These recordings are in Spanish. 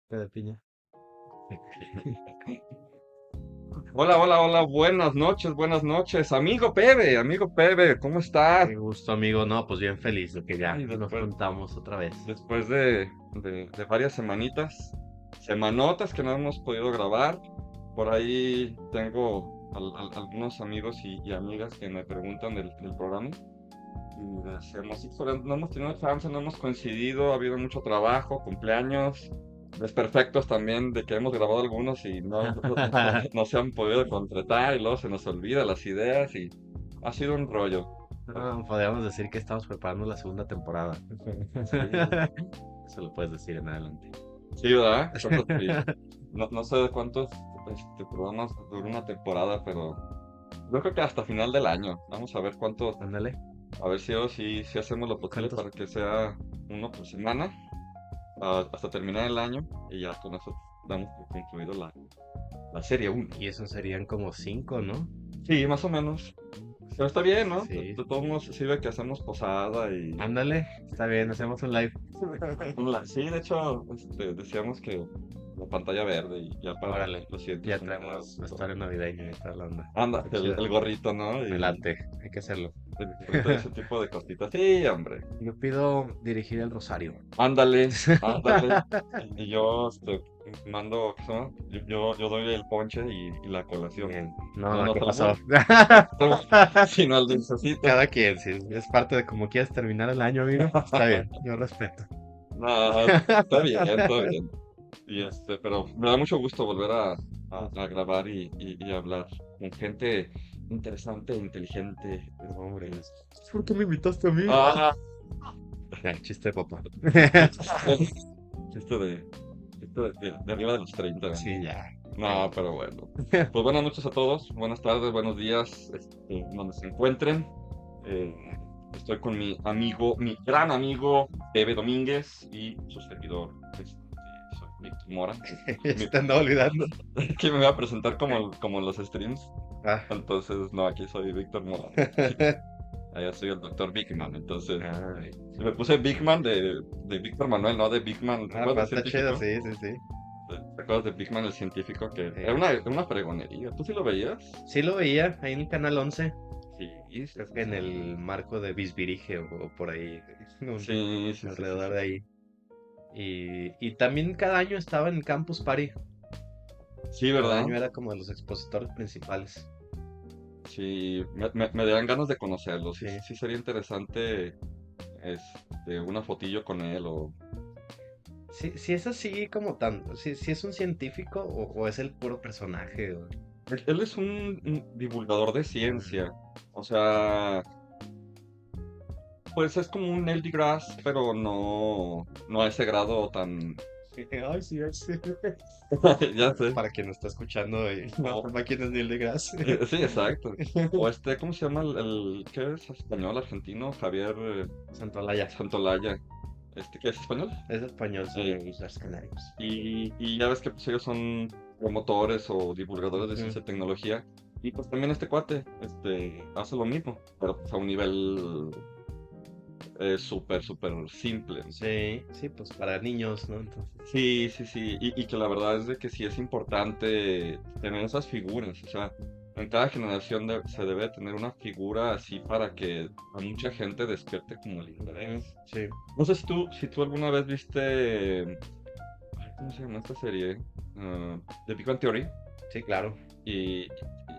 de piña. Hola, hola, hola, buenas noches, amigo Pebe, ¿cómo estás? Qué gusto, amigo. No, pues bien feliz de que ya Ay, nos juntamos otra vez. después de varias semanitas, semanotas que no hemos podido grabar, por ahí tengo algunos amigos y amigas que me preguntan del programa y decimos, sí, pero no hemos tenido chance, no hemos coincidido, ha habido mucho trabajo, cumpleaños, desperfectos también de que hemos grabado algunos y no se han podido concretar y luego se nos olvida las ideas y ha sido un rollo. No, podríamos decir que estamos preparando la segunda temporada. Sí, Eso lo puedes decir en adelante. sí, ¿verdad? Sí. No sé de cuántos programas dura una temporada, pero yo creo que hasta final del año. Vamos a ver cuántos, Ándale. a ver si hacemos lo posible ¿Cuántos? para que sea uno por semana, hasta terminar el año y ya con eso damos por concluido la serie uno. Y esos serían como cinco, ¿no? Sí, más o menos. Pero está bien, ¿no? Sí. De todos modos sirve que hacemos posada y... Ándale. Está bien, hacemos un live. Sí, de hecho, decíamos que la pantalla verde y ya para Órale. los siguientes Ya números. traemos vestuario navideño y tal la onda. Anda, Está el, chido. el gorrito, ¿no? Me Y late. Hay que hacerlo. ese tipo de cositas. Sí, hombre. Yo pido dirigir el rosario. Ándale, ándale. Y yo mando, ¿qué se llama? Yo doy el ponche y la colación. Bien. No, No no, nos ¿qué pasó? albur, sino al dulcecito. Cada quien, si es parte de cómo quieras terminar el año, amigo. Está bien, yo respeto. No, está bien, está bien. Pero me da mucho gusto volver a grabar y hablar con gente interesante, inteligente. No, hombre, ¿por qué me invitaste a mí? Ah, Ya, chiste de papá. esto de, de arriba de los 30. Sí, ya. No, pero bueno. Pues buenas noches a todos, buenas tardes, buenos días, donde se encuentren. Eh, Estoy con mi amigo, mi gran amigo, Bebe Domínguez y su servidor, soy Víctor Mora. Ya Mi- se te andaba olvidando. que me voy a presentar como en los streams. Ah. Entonces, no, aquí soy Víctor Mora. Allá soy el doctor Bigman. Entonces, Ay. me puse Bigman de Víctor Manuel, no de Bigman. ¿Te Ah, acuerdas pues del está chido, científico? sí, sí, sí. ¿Te acuerdas de Bigman, el científico? Que era Sí, una pregonería. ¿Tú sí lo veías? sí lo veía ahí en el canal 11. Sí, sí, sí, Creo que en sí. el marco de Bisbirige o por ahí, Sí, sí, sí, sí, alrededor sí. de ahí. Y también cada año estaba en Campus Party. Sí, Cada ¿verdad? año era como de los expositores principales. Sí, me dan ganas de conocerlo. Sí, Sí. sí sería interesante una fotillo con él o... Sí, sí es así como tanto. Si es un científico o es el puro personaje. Él es un divulgador de ciencia. O sea, pues es como un Neil deGrasse, pero no a ese grado tan... Ay, sí, ay, sí. Ya sé. Para quien no está escuchando y no O- sepa quién es Neil deGrasse. sí, exacto. O ¿cómo se llama ¿qué es español argentino? Javier Santolaya. Santolaya. ¿Qué es español? Es español, son Eh, de Islas Canarias. y ya ves que pues, ellos son promotores o divulgadores de Ujú. ciencia y tecnología. Y pues también este cuate, hace lo mismo, pero pues a un nivel súper, súper simple. Sí, sí, pues para niños, ¿no? Entonces. Sí, sí, sí. Y que la verdad es de que sí es importante tener esas figuras. O sea, en cada generación se debe tener una figura así para que a mucha gente despierte como el Ujú. interés. Sí, No sé si tú alguna vez viste, ay, ¿cómo se llama esta serie? The Big Bang Theory. sí, claro. Y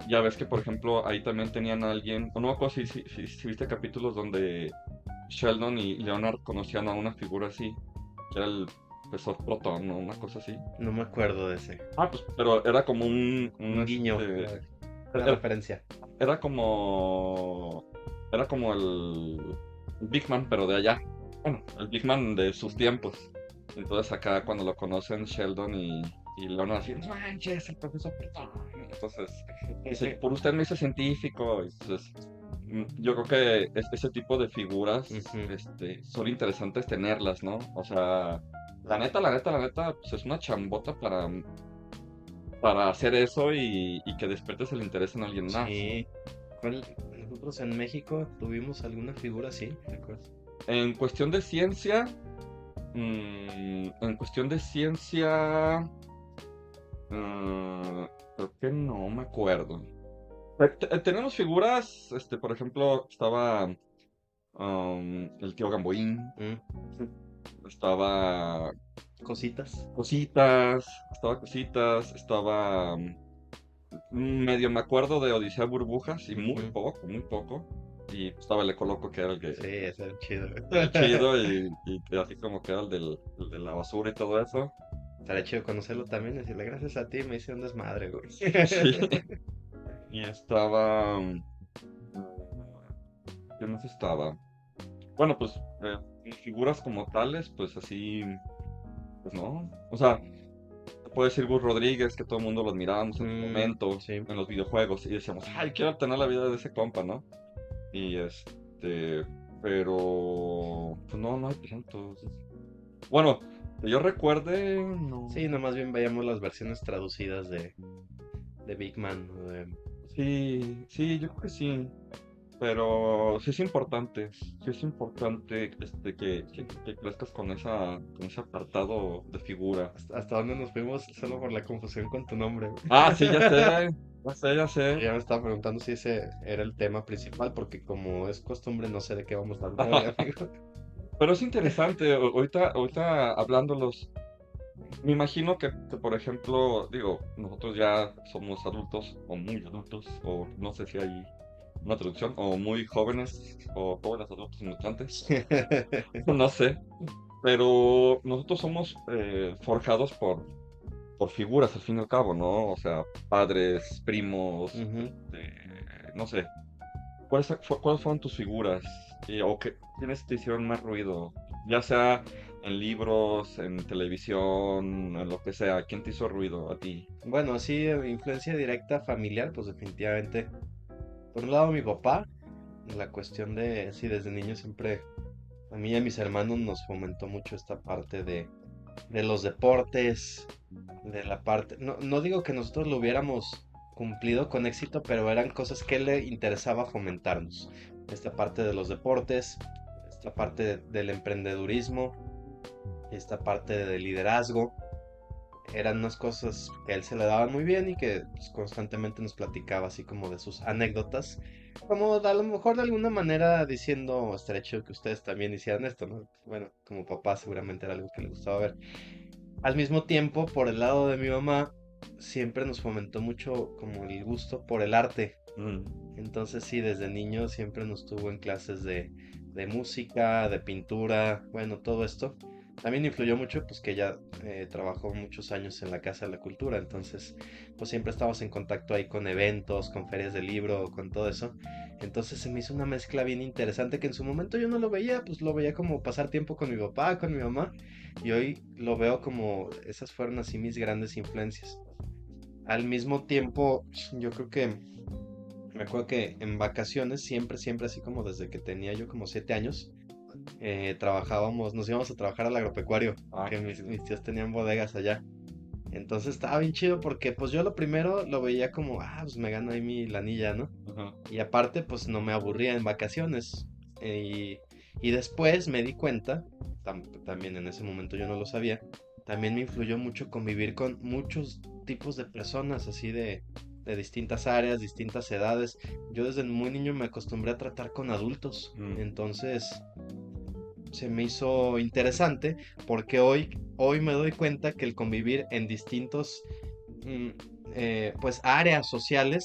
ya ves que, por ejemplo, ahí también tenían a alguien, o no me acuerdo si viste capítulos donde Sheldon y Leonard conocían a una figura así, que era el profesor Proton o una cosa así. No me acuerdo de ese. Ah, pues, pero era como Un guiño, una era, referencia. era como, era como el Big Man, pero de allá. Bueno, el Big Man de sus tiempos. Entonces acá cuando lo conocen Sheldon y Leonard así, no manches, el profesor Proton. Entonces, dice, por usted me hizo científico. Entonces, yo creo que ese tipo de figuras, Ujú. son interesantes tenerlas, ¿no? O sea, la neta, pues es una chambota para hacer eso y que despiertes el interés en alguien más. Sí. Nosotros en México tuvimos alguna figura así, ¿te acuerdas? En cuestión de ciencia, En cuestión de ciencia, mm, creo que no me acuerdo. Tenemos figuras, por ejemplo, estaba el tío Gamboín, Mm, estaba cositas. estaba medio me acuerdo de Odisea Burbujas y Ujú. muy poco. Y estaba el Ecoloco que era Sí, ese era chido. el chido y así como que era el de la basura y todo eso. Estaría chido conocerlo también y decirle gracias a ti me hice un desmadre, güey. Sí, y estaba... ¿Qué más estaba? Bueno, pues figuras como tales, pues así, pues no. O sea, te puedo decir Gus Rodríguez, que todo el mundo lo admirábamos en su Mm, momento sí. en los videojuegos y decíamos, ay, quiero tener la vida de ese compa, ¿no? Y pero, pues no, no hay tantos. Bueno, que yo recuerde, no. Sí, no, más bien veíamos las versiones traducidas de Big Man. Sí, sí, yo creo que sí. Pero sí es importante que crezcas con ese apartado de figura. ¿Hasta dónde nos fuimos solo por la confusión con tu nombre, güey? Ah, sí, ya sé, ya sé, ya Yo sé. ya me estaba preguntando si ese era el tema principal, porque como es costumbre, no sé de qué vamos a hablar hoy, amigo. Pero es interesante, ahorita hablándolos, me imagino por ejemplo, digo, nosotros ya somos adultos, o muy adultos, o no sé si hay una traducción, o muy jóvenes, o jóvenes adultos mutantes, no sé, pero nosotros somos forjados por figuras al fin y al cabo, ¿no? O sea, padres, primos, Ujú. no sé. ¿Cuáles fueron tus figuras? ¿O quiénes te hicieron más ruido? Ya sea en libros, en televisión, en lo que sea. ¿Quién te hizo ruido a ti? Bueno, así, influencia directa familiar, pues definitivamente. Por un lado, mi papá, la cuestión de, sí, desde niño siempre, a mí y a mis hermanos nos fomentó mucho esta parte de los deportes, de la parte, no, no digo que nosotros lo hubiéramos cumplido con éxito, pero eran cosas que le interesaba fomentarnos. Esta parte de los deportes, esta parte del emprendedurismo, esta parte del liderazgo, eran unas cosas que a él se le daban muy bien y que pues, constantemente nos platicaba así como de sus anécdotas, como a lo mejor de alguna manera diciendo, estaría chido que ustedes también hicieran esto, ¿no? Bueno, como papá seguramente era algo que le gustaba ver. Al mismo tiempo, por el lado de mi mamá, siempre nos fomentó mucho como el gusto por el arte. Mm, Entonces sí, desde niño siempre nos tuvo en clases de música, de pintura, bueno, todo esto. También influyó mucho pues que ella trabajó muchos años en la Casa de la Cultura, entonces pues siempre estábamos en contacto ahí con eventos, con ferias de libro, con todo eso. Entonces se me hizo una mezcla bien interesante que en su momento yo no lo veía, pues lo veía como pasar tiempo con mi papá, con mi mamá, y hoy lo veo como esas fueron así mis grandes influencias. Al mismo tiempo, yo creo que me acuerdo que en vacaciones, siempre, así como desde que tenía yo como 7 años, trabajábamos, nos íbamos a trabajar al agropecuario, ah, que qué mis, chido. mis tíos tenían bodegas allá. Entonces estaba bien chido porque pues yo lo primero lo veía como, pues me gano ahí mi lanilla, ¿no? Ajá. Y aparte pues no me aburría en vacaciones. Y después me di cuenta, también en ese momento yo no lo sabía, también me influyó mucho convivir con muchos tipos de personas, así de distintas áreas, distintas edades. Yo desde muy niño me acostumbré a tratar con adultos, Mm, entonces se me hizo interesante porque hoy me doy cuenta que el convivir en distintos mm, pues áreas sociales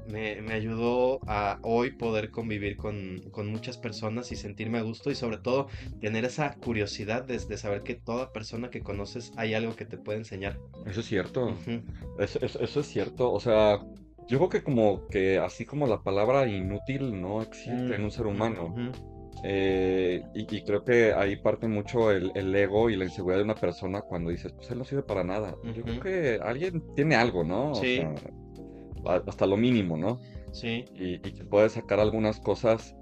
me ayudó a hoy poder convivir con muchas personas y sentirme a gusto y sobre todo tener esa curiosidad de saber que toda persona que conoces hay algo que te puede enseñar. eso es cierto. Ujú, Eso es cierto. O sea, yo creo que como que así como la palabra inútil no existe en un ser humano. ujú, Y creo que ahí parte mucho el ego y la inseguridad de una persona cuando dices, pues él no sirve para nada. Yo creo ujú. que alguien tiene algo, ¿no? O Sí, sea, hasta lo mínimo, ¿no? sí. Y que puede sacar algunas cosas.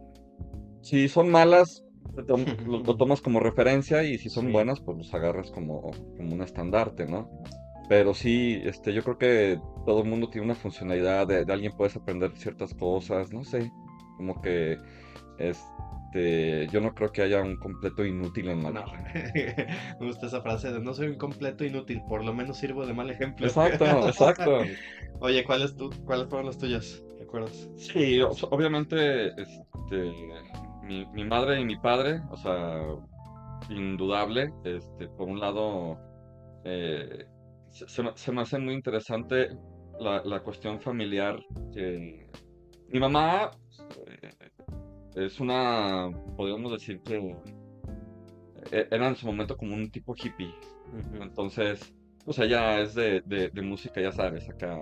Si son malas, lo tomas como referencia y si son Sí. buenas, pues los agarras como un estandarte, ¿no? Pero sí, yo creo que todo el mundo tiene una funcionalidad, de alguien puedes aprender ciertas cosas, no sé, como que, yo no creo que haya un completo inútil en la No, vida. me gusta esa frase de no soy un completo inútil, por lo menos sirvo de mal ejemplo. Exacto, exacto. Oye, ¿cuáles fueron los tuyos? ¿Te acuerdas? Sí, obviamente, mi madre y mi padre, o sea, indudable, por un lado, eh, se me hace muy interesante la cuestión familiar. que Mi mamá eh, es podríamos decir que era en su momento como un tipo hippie. Ujú. Entonces, pues ella es de música, ya sabes, acá,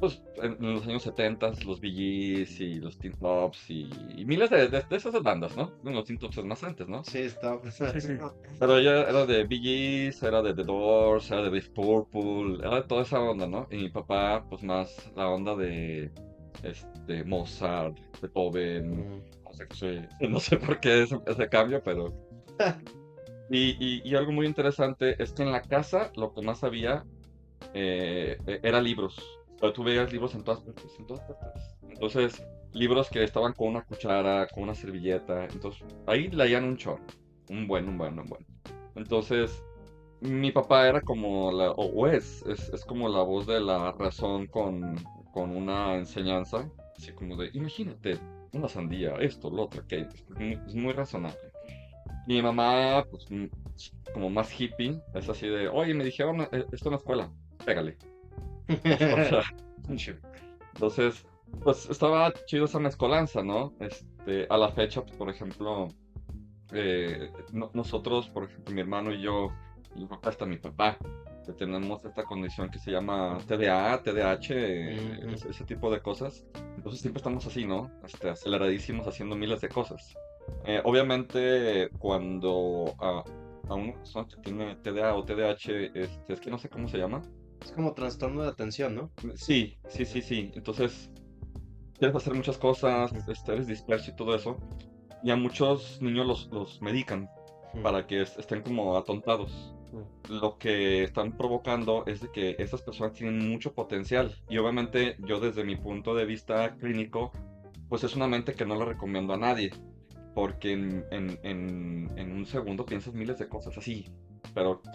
pues en los años 70, los Bee Gees y los Teen Tops y miles de esas bandas, ¿no? Bueno, los Teen Tops es más antes, ¿no? Sí, estaba Sí, sí. pensando. Pero ella era de Bee Gees, era de The Doors, era de Deep Purple, era de toda esa onda, ¿no? Y mi papá, pues más la onda de Mozart, Beethoven, Mm. no sé, no sé por qué ese cambio, pero... Y algo muy interesante es que en la casa lo que más había era libros. Pero tú veías libros en todas partes, en todas partes. Entonces, libros que estaban con una cuchara, con una servilleta. Entonces, ahí leían un chorro. Un buen. Entonces, mi papá era como es como la voz de la razón con una enseñanza. Así como de, imagínate, una sandía, esto, lo otro, que es muy razonable. Mi mamá, pues, como más hippie, es así de, oye, me dijeron esto en la escuela, pégale. O sea, entonces, pues estaba chido esa mezcolanza, ¿no? A la fecha, pues, por ejemplo, nosotros, por ejemplo, mi hermano y yo, y hasta mi papá, que tenemos esta condición que se llama TDA, TDAH, Ujú. ese tipo de cosas. Entonces siempre estamos así, ¿no? Aceleradísimos haciendo miles de cosas. Obviamente, cuando a una persona que tiene TDA o TDAH, es que no sé cómo se llama. Es como trastorno de atención, ¿no? Sí, sí, sí, sí. Entonces, quieres hacer muchas cosas, Ujú. eres disperso y todo eso. Y a muchos niños los medican Ujú. para que estén como atontados. Lo que están provocando es de que estas personas tienen mucho potencial. Y obviamente yo desde mi punto de vista clínico, pues es una mente que no le recomiendo a nadie. Porque en un segundo piensas miles de cosas así.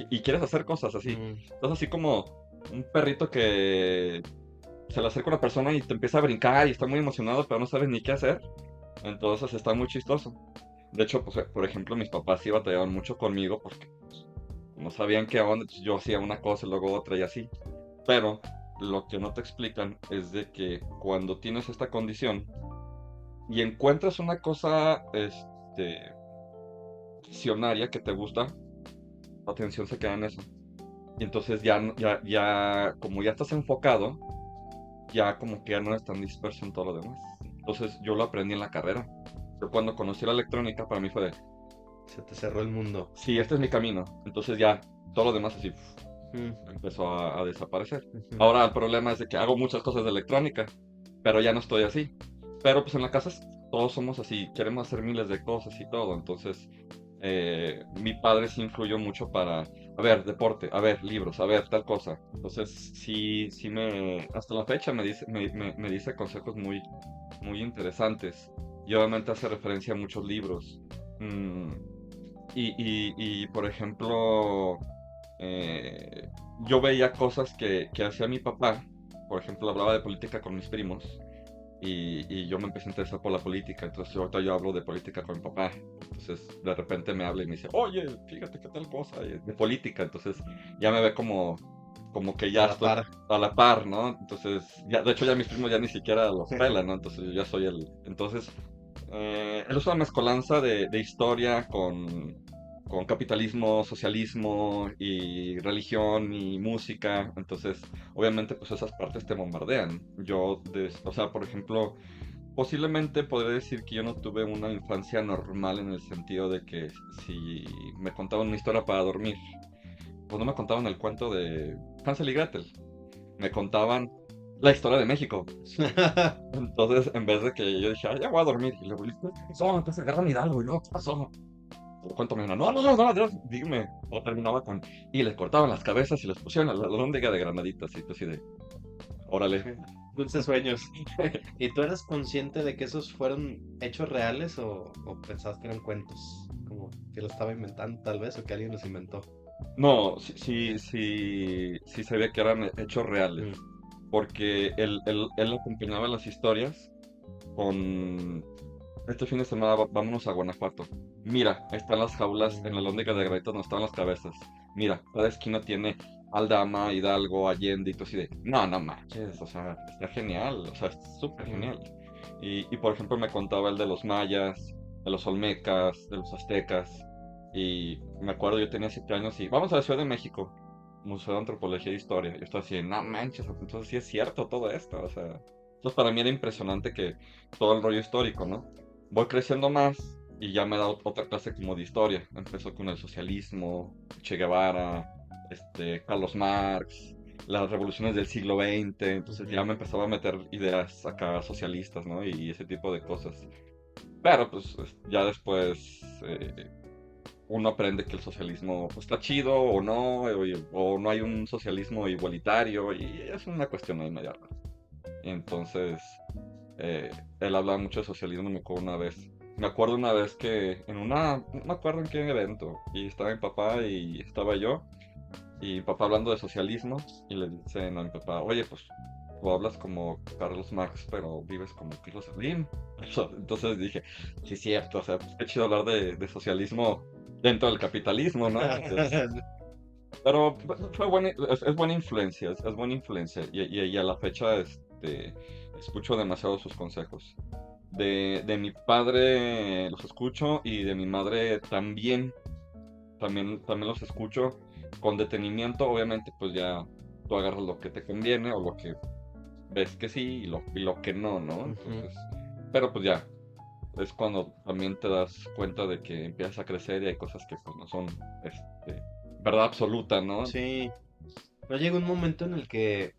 Y quieres hacer cosas así. Mm. Estás así como un perrito que se le acerca a una persona y te empieza a brincar y está muy emocionado, pero no sabes ni qué hacer. Entonces está muy chistoso. De hecho, pues, por ejemplo, mis papás sí batallaban mucho conmigo porque pues, no sabían qué onda. Entonces, yo hacía una cosa y luego otra y así. Pero lo que no te explican es de que cuando tienes esta condición y encuentras una cosa visionaria que te gusta, la atención se queda en eso. Y entonces ya, como ya estás enfocado, ya como que ya no eres tan disperso en todo lo demás. Entonces yo lo aprendí en la carrera. Yo cuando conocí la electrónica, para mí fue de, Se te cerró el mundo. sí, este es mi camino. Entonces ya todo lo demás así Mm. empezó a desaparecer. Ujú. Ahora el problema es de que hago muchas cosas de electrónica, pero ya no estoy así. Pero pues en la casa todos somos así, queremos hacer miles de cosas y todo. Entonces mi padre sí influyó mucho para, a ver, deporte, a ver, libros, a ver, tal cosa. Entonces sí hasta la fecha me dice consejos muy interesantes. Y obviamente hace referencia a muchos libros. Mm, por ejemplo, eh, yo veía cosas que hacía mi papá. Por ejemplo, hablaba de política con mis primos. Y yo me empecé a interesar por la política. Entonces, ahorita yo hablo de política con mi papá. Entonces, de repente me habla y me dice, oye, fíjate qué tal cosa de política. Entonces, ya me ve como que A ya la estoy par. a la par, ¿no? Entonces, ya, de hecho, ya mis primos ya ni siquiera los pelan, ¿no? Entonces, yo ya soy el. Entonces, es una mezcolanza de historia con capitalismo, socialismo y religión y música. Entonces, obviamente, pues esas partes te bombardean. O sea, por ejemplo, posiblemente podría decir que yo no tuve una infancia normal en el sentido de que si me contaban una historia para dormir, pues no me contaban el cuento de Hansel y Gretel, me contaban la historia de México. Entonces, en vez de que yo dije, ya voy a dormir, y luego, ¿qué pasó? Entonces agarran Hidalgo, y luego, ¿qué pasó? ¿Cuánto me No, no, no, no, Dios, dime. O terminaba con. Y les cortaban las cabezas y les pusieron a la alhóndiga de granaditas. Y tú así de. Órale. Dulces sueños. ¿Y tú eras consciente de que esos fueron hechos reales o pensabas que eran cuentos? Como que lo estaba inventando tal vez o que alguien los inventó. No, sí, sí, sí, sí sabía que eran hechos reales, Mm, porque él acompañaba las historias con este fin de semana vámonos a Guanajuato. Mira, ahí están las jaulas en la lóndiga de Granitos, no están las cabezas. Mira, cada esquina tiene Aldama, Hidalgo, Allende y todo así de, no, no manches, o sea, está genial, o sea, es súper mm, genial. Y por ejemplo me contaba el de los mayas, de los olmecas, de los aztecas. Y me acuerdo, yo tenía 7 años y vamos a la Ciudad de México, Museo de Antropología e Historia. Yo estaba así, de, no manches, entonces sí es cierto todo esto, o sea. Entonces para mí era impresionante que todo el rollo histórico, ¿no? Voy creciendo más y ya me da otra clase como de historia. Empezó con el socialismo, Che Guevara, Carlos Marx, las revoluciones del siglo XX, entonces ya ujú. me empezaba a meter ideas acá socialistas, ¿no? Y ese tipo de cosas. Pero pues ya después uno aprende que el socialismo pues, está chido o no, o no hay un socialismo igualitario, y es una cuestión ahí media rara. Entonces, él hablaba mucho de socialismo, me acuerdo una vez. Me acuerdo una vez que no me acuerdo en qué evento, y estaba mi papá y estaba yo, y mi papá hablando de socialismo, y le dicen a mi papá, oye, pues tú hablas como Carlos Marx, pero vives como Carlos Slim. Entonces dije, sí, es cierto, o sea, pues, qué chido hablar de socialismo dentro del capitalismo, ¿no? Pero fue buena, es buena influencia, es buena influencia, y a la fecha escucho demasiado sus consejos. De mi padre los escucho y de mi madre también los escucho con detenimiento. Obviamente pues ya tú agarras lo que te conviene o lo que ves que sí y lo que no, ¿no? Ujú. Entonces, pero pues ya, es cuando también te das cuenta de que empiezas a crecer y hay cosas que pues no son verdad absoluta, ¿no? Sí, pero llega un momento en el que,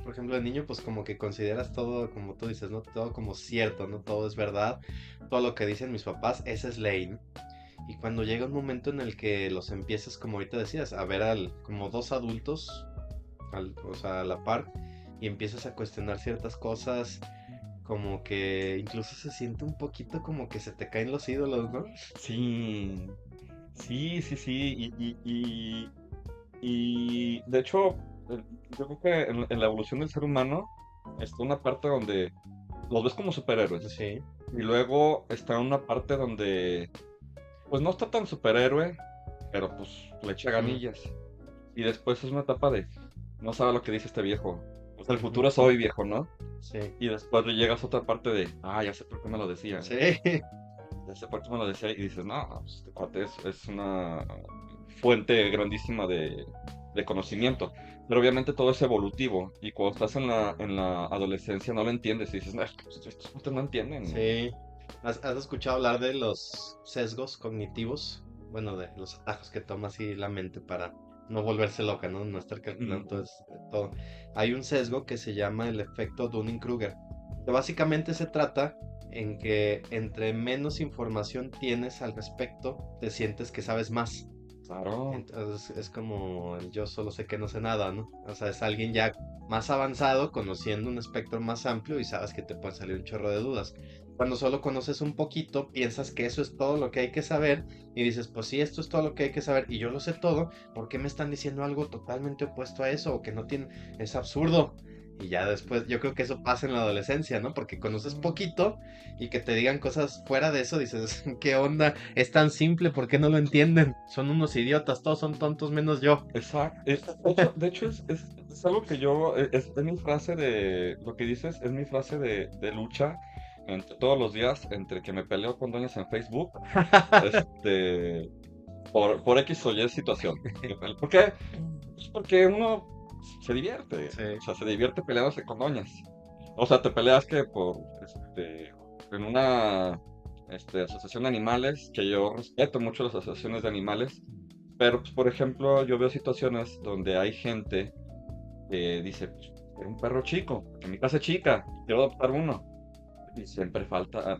por ejemplo, de niño, pues como que consideras todo, como tú dices, ¿no? Todo como cierto, ¿no? Todo es verdad, todo lo que dicen mis papás, esa es ley, ¿no? Y cuando llega un momento en el que los empiezas, como ahorita decías, a ver como dos adultos, o sea, a la par, y empiezas a cuestionar ciertas cosas, como que incluso se siente un poquito como que se te caen los ídolos, ¿no? Sí, sí, sí, sí. Y de hecho, yo creo que en la evolución del ser humano está una parte donde los ves como superhéroes. Sí. Y luego está una parte donde, pues no está tan superhéroe, pero pues le echa Mm, ganillas. Y después es una etapa de, no sabe lo que dice este viejo. O sea, el ujú, futuro es hoy, viejo, ¿no? sí. Y después le llegas a otra parte de, ya sé por qué me lo decía. Sí. Ya sé por qué me lo decía. Y dices, no, pues, este cuate es una fuente grandísima de conocimiento. Pero obviamente todo es evolutivo. Y cuando estás en la adolescencia no lo entiendes. Y dices, no, estos cuates no entienden. Sí. ¿Has escuchado hablar de los sesgos cognitivos? Bueno, de los atajos que toma así la mente para no volverse loca, ¿no? No estar calculando Mm, todo. Hay un sesgo que se llama el efecto Dunning-Kruger, que básicamente se trata en que entre menos información tienes al respecto, te sientes que sabes más. claro. Entonces es como el yo solo sé que no sé nada, ¿no? O sea, es alguien ya más avanzado, conociendo un espectro más amplio y sabes que te pueden salir un chorro de dudas. Cuando solo conoces un poquito, piensas que eso es todo lo que hay que saber y dices, pues sí, esto es todo lo que hay que saber y yo lo sé todo, ¿por qué me están diciendo algo totalmente opuesto a eso o que no tiene, es absurdo? Y ya después, yo creo que eso pasa en la adolescencia, ¿no? Porque conoces poquito y que te digan cosas fuera de eso, dices, ¿qué onda? Es tan simple, ¿por qué no lo entienden? Son unos idiotas, todos son tontos menos yo. Exacto. De hecho, es algo que yo, es mi frase lo que dices es mi frase de lucha entre todos los días, entre que me peleo con doñas en Facebook, este, por X o Y situación. ¿Por qué? Pues porque uno se divierte, Sí. o sea, se divierte peleándose con doñas. O sea, te peleas que en una, asociación de animales, que yo respeto mucho las asociaciones de animales, pero, pues, por ejemplo, yo veo situaciones donde hay gente que dice, pues, quiero un perro chico, porque mi casa es chica, quiero adoptar uno. Y siempre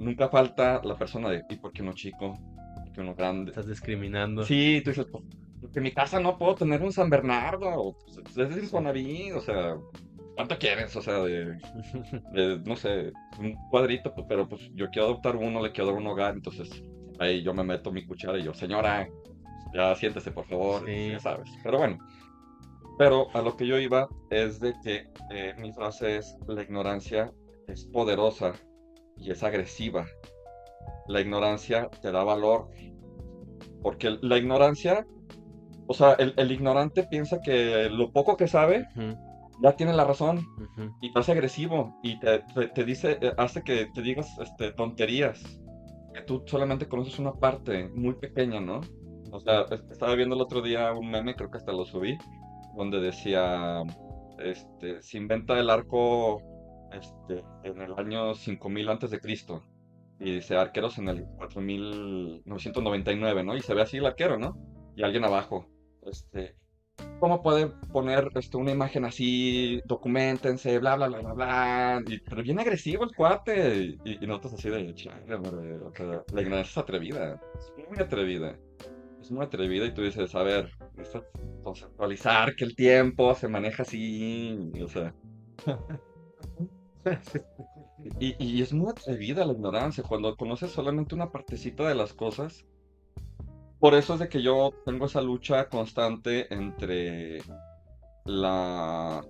nunca falta la persona de, ¿y por qué uno chico? ¿Por qué uno grande? Estás discriminando. Sí, tú dices, porque en mi casa no puedo tener un San Bernardo, o, pues, es de Sí. Infonavit, o sea, ¿cuánto quieres? O sea, no sé, un cuadrito, pues, pero pues yo quiero adoptar uno, le quiero dar un hogar, entonces ahí yo me meto mi cuchara y yo, señora, ya siéntese por favor, ya Sí. sabes. Pero bueno, pero a lo que yo iba es de que mi frase es, la ignorancia es poderosa y es agresiva. La ignorancia te da valor, porque la ignorancia, o sea, el ignorante piensa que lo poco que sabe Ujú, ya tiene la razón ujú. y te hace agresivo y te dice, hace que te digas tonterías, que tú solamente conoces una parte muy pequeña, ¿no? O sea, estaba viendo el otro día un meme, creo que hasta lo subí, donde decía, se inventa el arco, en el año 5000 antes de Cristo, y dice arqueros en el 4999, ¿no? Y se ve así el arquero, ¿no? Y alguien abajo, este, ¿cómo puede poner una imagen así? Documentense, bla, bla, bla, bla, bla. Pero bien agresivo el cuate. Y nosotros así de, chale, hombre, o sea, la ignorancia es atrevida. Es muy atrevida. Es muy atrevida y tú dices, a ver, necesitas conceptualizar que el tiempo se maneja así. O sea, y es muy atrevida la ignorancia. Cuando conoces solamente una partecita de las cosas. Por eso es de que yo tengo esa lucha constante entre la,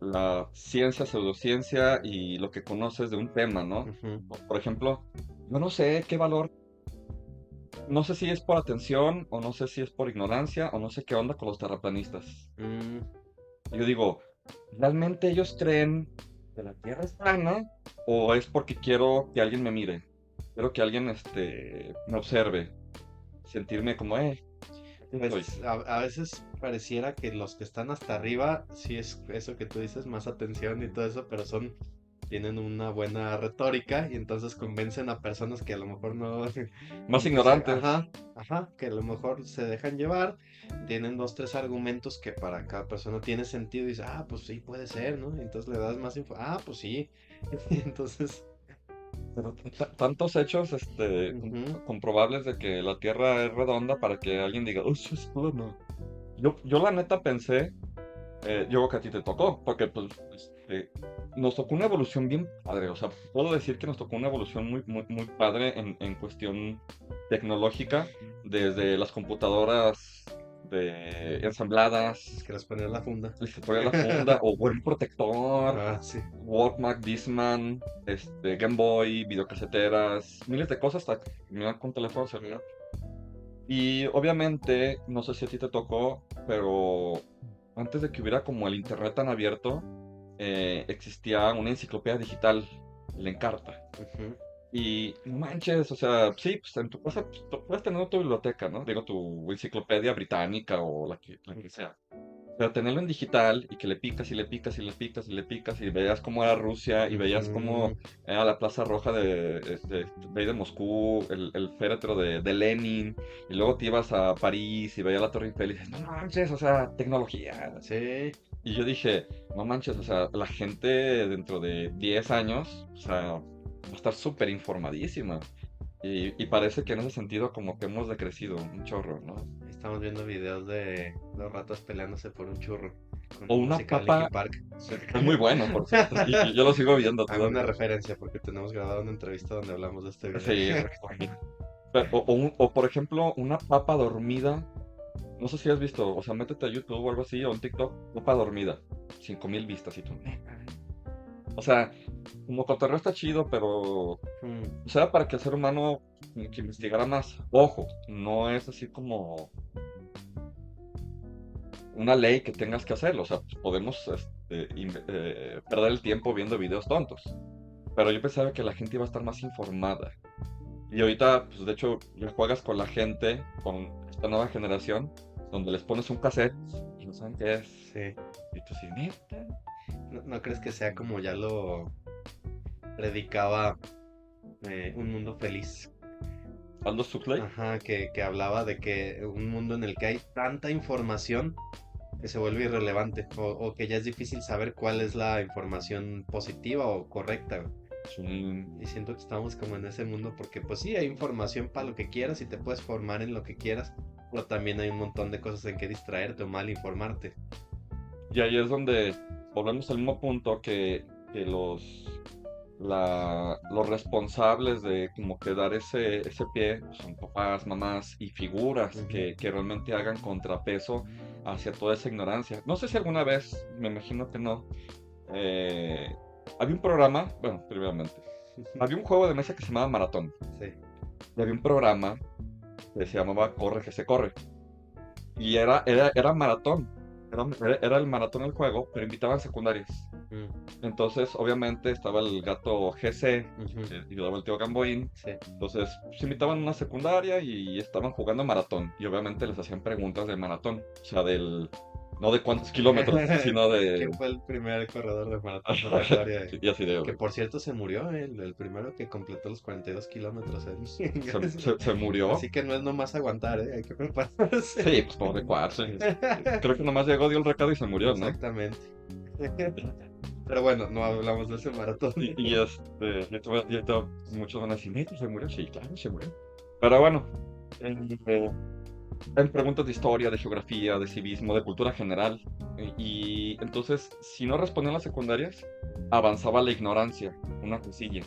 la ciencia, pseudociencia y lo que conoces de un tema, ¿no? Ujú. Por ejemplo, yo no sé qué valor, no sé si es por atención o no sé si es por ignorancia o no sé qué onda con los terraplanistas. Mm, Yo digo, ¿realmente ellos creen que la Tierra es plana o es porque quiero que alguien me mire? Quiero que alguien me observe, sentirme como, aquí estoy. Pues a veces pareciera que los que están hasta arriba, sí es eso que tú dices, más atención y todo eso, pero tienen una buena retórica y entonces convencen a personas que a lo mejor no, Más como que se, ignorantes. ajá, ajá, que a lo mejor se dejan llevar, tienen dos, tres argumentos que para cada persona tiene sentido y dice, ah, pues sí, puede ser, ¿no? Y entonces le das más info, ah, pues sí, y entonces, Pero tantos hechos ujú, comprobables de que la Tierra es redonda para que alguien diga, oh, sí es plana. Yo la neta pensé, yo creo que a ti te tocó, porque pues nos tocó una evolución bien padre. O sea, puedo decir que nos tocó una evolución muy, muy, muy padre en cuestión tecnológica, desde las computadoras es ensambladas, que les ponías la funda. les ponía la funda, o buen protector, Ah, sí. Walkman, Discman, Game Boy, videocaseteras, miles de cosas hasta terminar con teléfono celular. Y obviamente, no sé si a ti te tocó, pero antes de que hubiera como el internet tan abierto, existía una enciclopedia digital, el Encarta. Ujú. Y no manches, o sea, sí, pues en tu casa pues, puedes tener tu biblioteca, ¿no? Digo, tu enciclopedia británica o la que sea. Pero tenerlo en digital y que le picas y le picas y le picas y le picas y veías cómo era Rusia y veías cómo Ujú. era la Plaza Roja de Moscú, el féretro de Lenin, y luego te ibas a París y veías la Torre Eiffel y dices, no manches, o sea, tecnología. Sí, Y yo dije, no manches, o sea, la gente dentro de 10 años, o sea, va a estar súper informadísima. Y parece que en ese sentido como que hemos decrecido un chorro, ¿no? estamos viendo videos de los ratos peleándose por un churro O con una música de papa, Linkin Park. es muy bueno, por cierto, y yo lo sigo viendo Hago una todavía. referencia porque tenemos grabado una entrevista donde hablamos de este video. Sí, o por ejemplo, una papa dormida, no sé si has visto, o sea, métete a YouTube o algo así, o en TikTok, papa dormida, 5000 vistas y tú, "Neta". O sea, como cotorreo está chido, pero, o Mm, sea, para que el ser humano como que investigara más. Ojo, no es así como una ley que tengas que hacerlo, o sea, pues, podemos perder el tiempo viendo videos tontos, pero yo pensaba que la gente iba a estar más informada. Y ahorita, pues de hecho, ya juegas con la gente, con esta nueva generación, donde les pones un cassette y no saben qué es. sí. Y tú sí, neta. ¿No crees que sea como ya lo predicaba Un Mundo Feliz? Aldous Huxley. Ajá, que hablaba de que un mundo en el que hay tanta información que se vuelve irrelevante o que ya es difícil saber cuál es la información positiva o correcta. Es un- Y siento que estamos como en ese mundo porque pues sí, hay información para lo que quieras y te puedes formar en lo que quieras, pero también hay un montón de cosas en que distraerte o mal informarte. Y ahí es donde volvemos al mismo punto que los responsables de como que dar ese pie son papás, mamás y figuras Ujú. que realmente hagan contrapeso hacia toda esa ignorancia. No sé si alguna vez, me imagino que no, eh, había un programa, bueno, primeramente, había un juego de mesa que se llamaba Maratón Sí. y había un programa que se llamaba Corre que se corre. Y era maratón. Era el maratón el juego, pero invitaban secundarias. Mm, Entonces, obviamente, estaba el gato GC, ujú. que ayudaba el tío Gamboín. Sí. Entonces, se invitaban a una secundaria y estaban jugando maratón. Y obviamente les hacían preguntas de maratón. O sea, no de cuántos kilómetros, sino ¿Quién de... fue el primer corredor de maratón de la historia? Y así de... Que por cierto se murió, el primero que completó los 42 kilómetros. Se murió. Así que no es nomás aguantar, hay que prepararse. Sí, pues pobre cuarzo. Creo que nomás llegó, dio el recado y se murió, ¿no? Exactamente. Pero bueno, no hablamos de ese maratón. Muchos van a decir, ¿neta se murió? Sí, claro, se murió. Pero bueno, eh, en preguntas de historia, de geografía, de civismo, de cultura general. Y entonces, si no respondían las secundarias, avanzaba la ignorancia, una cosilla.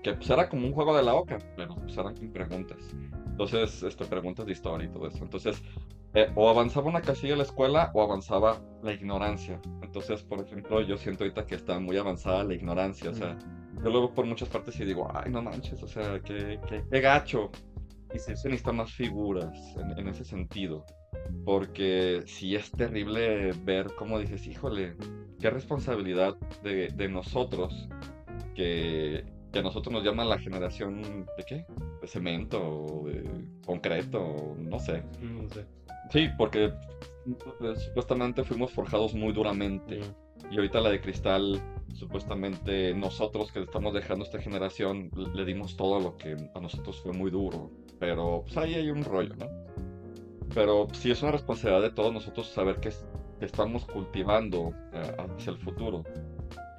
Que pues era como un juego de la oca, pero pues eran con preguntas. Entonces, preguntas de historia y todo eso. Entonces, o avanzaba una casilla de la escuela o avanzaba la ignorancia. Entonces, por ejemplo, yo siento ahorita que está muy avanzada la ignorancia. O sea, yo lo veo por muchas partes y digo, ay, no manches, o sea, qué gacho. Y se necesitan más figuras en ese sentido. Porque sí es terrible ver cómo dices, híjole, qué responsabilidad de nosotros, que a nosotros nos llaman la generación de qué? De cemento, o de concreto, o no sé. No sé. Sí, porque supuestamente fuimos forjados muy duramente. Y ahorita la de cristal, supuestamente nosotros que estamos dejando esta generación, le dimos todo lo que a nosotros fue muy duro. Pero pues ahí hay un rollo, ¿no? Pero sí es una responsabilidad de todos nosotros saber que estamos cultivando hacia el futuro.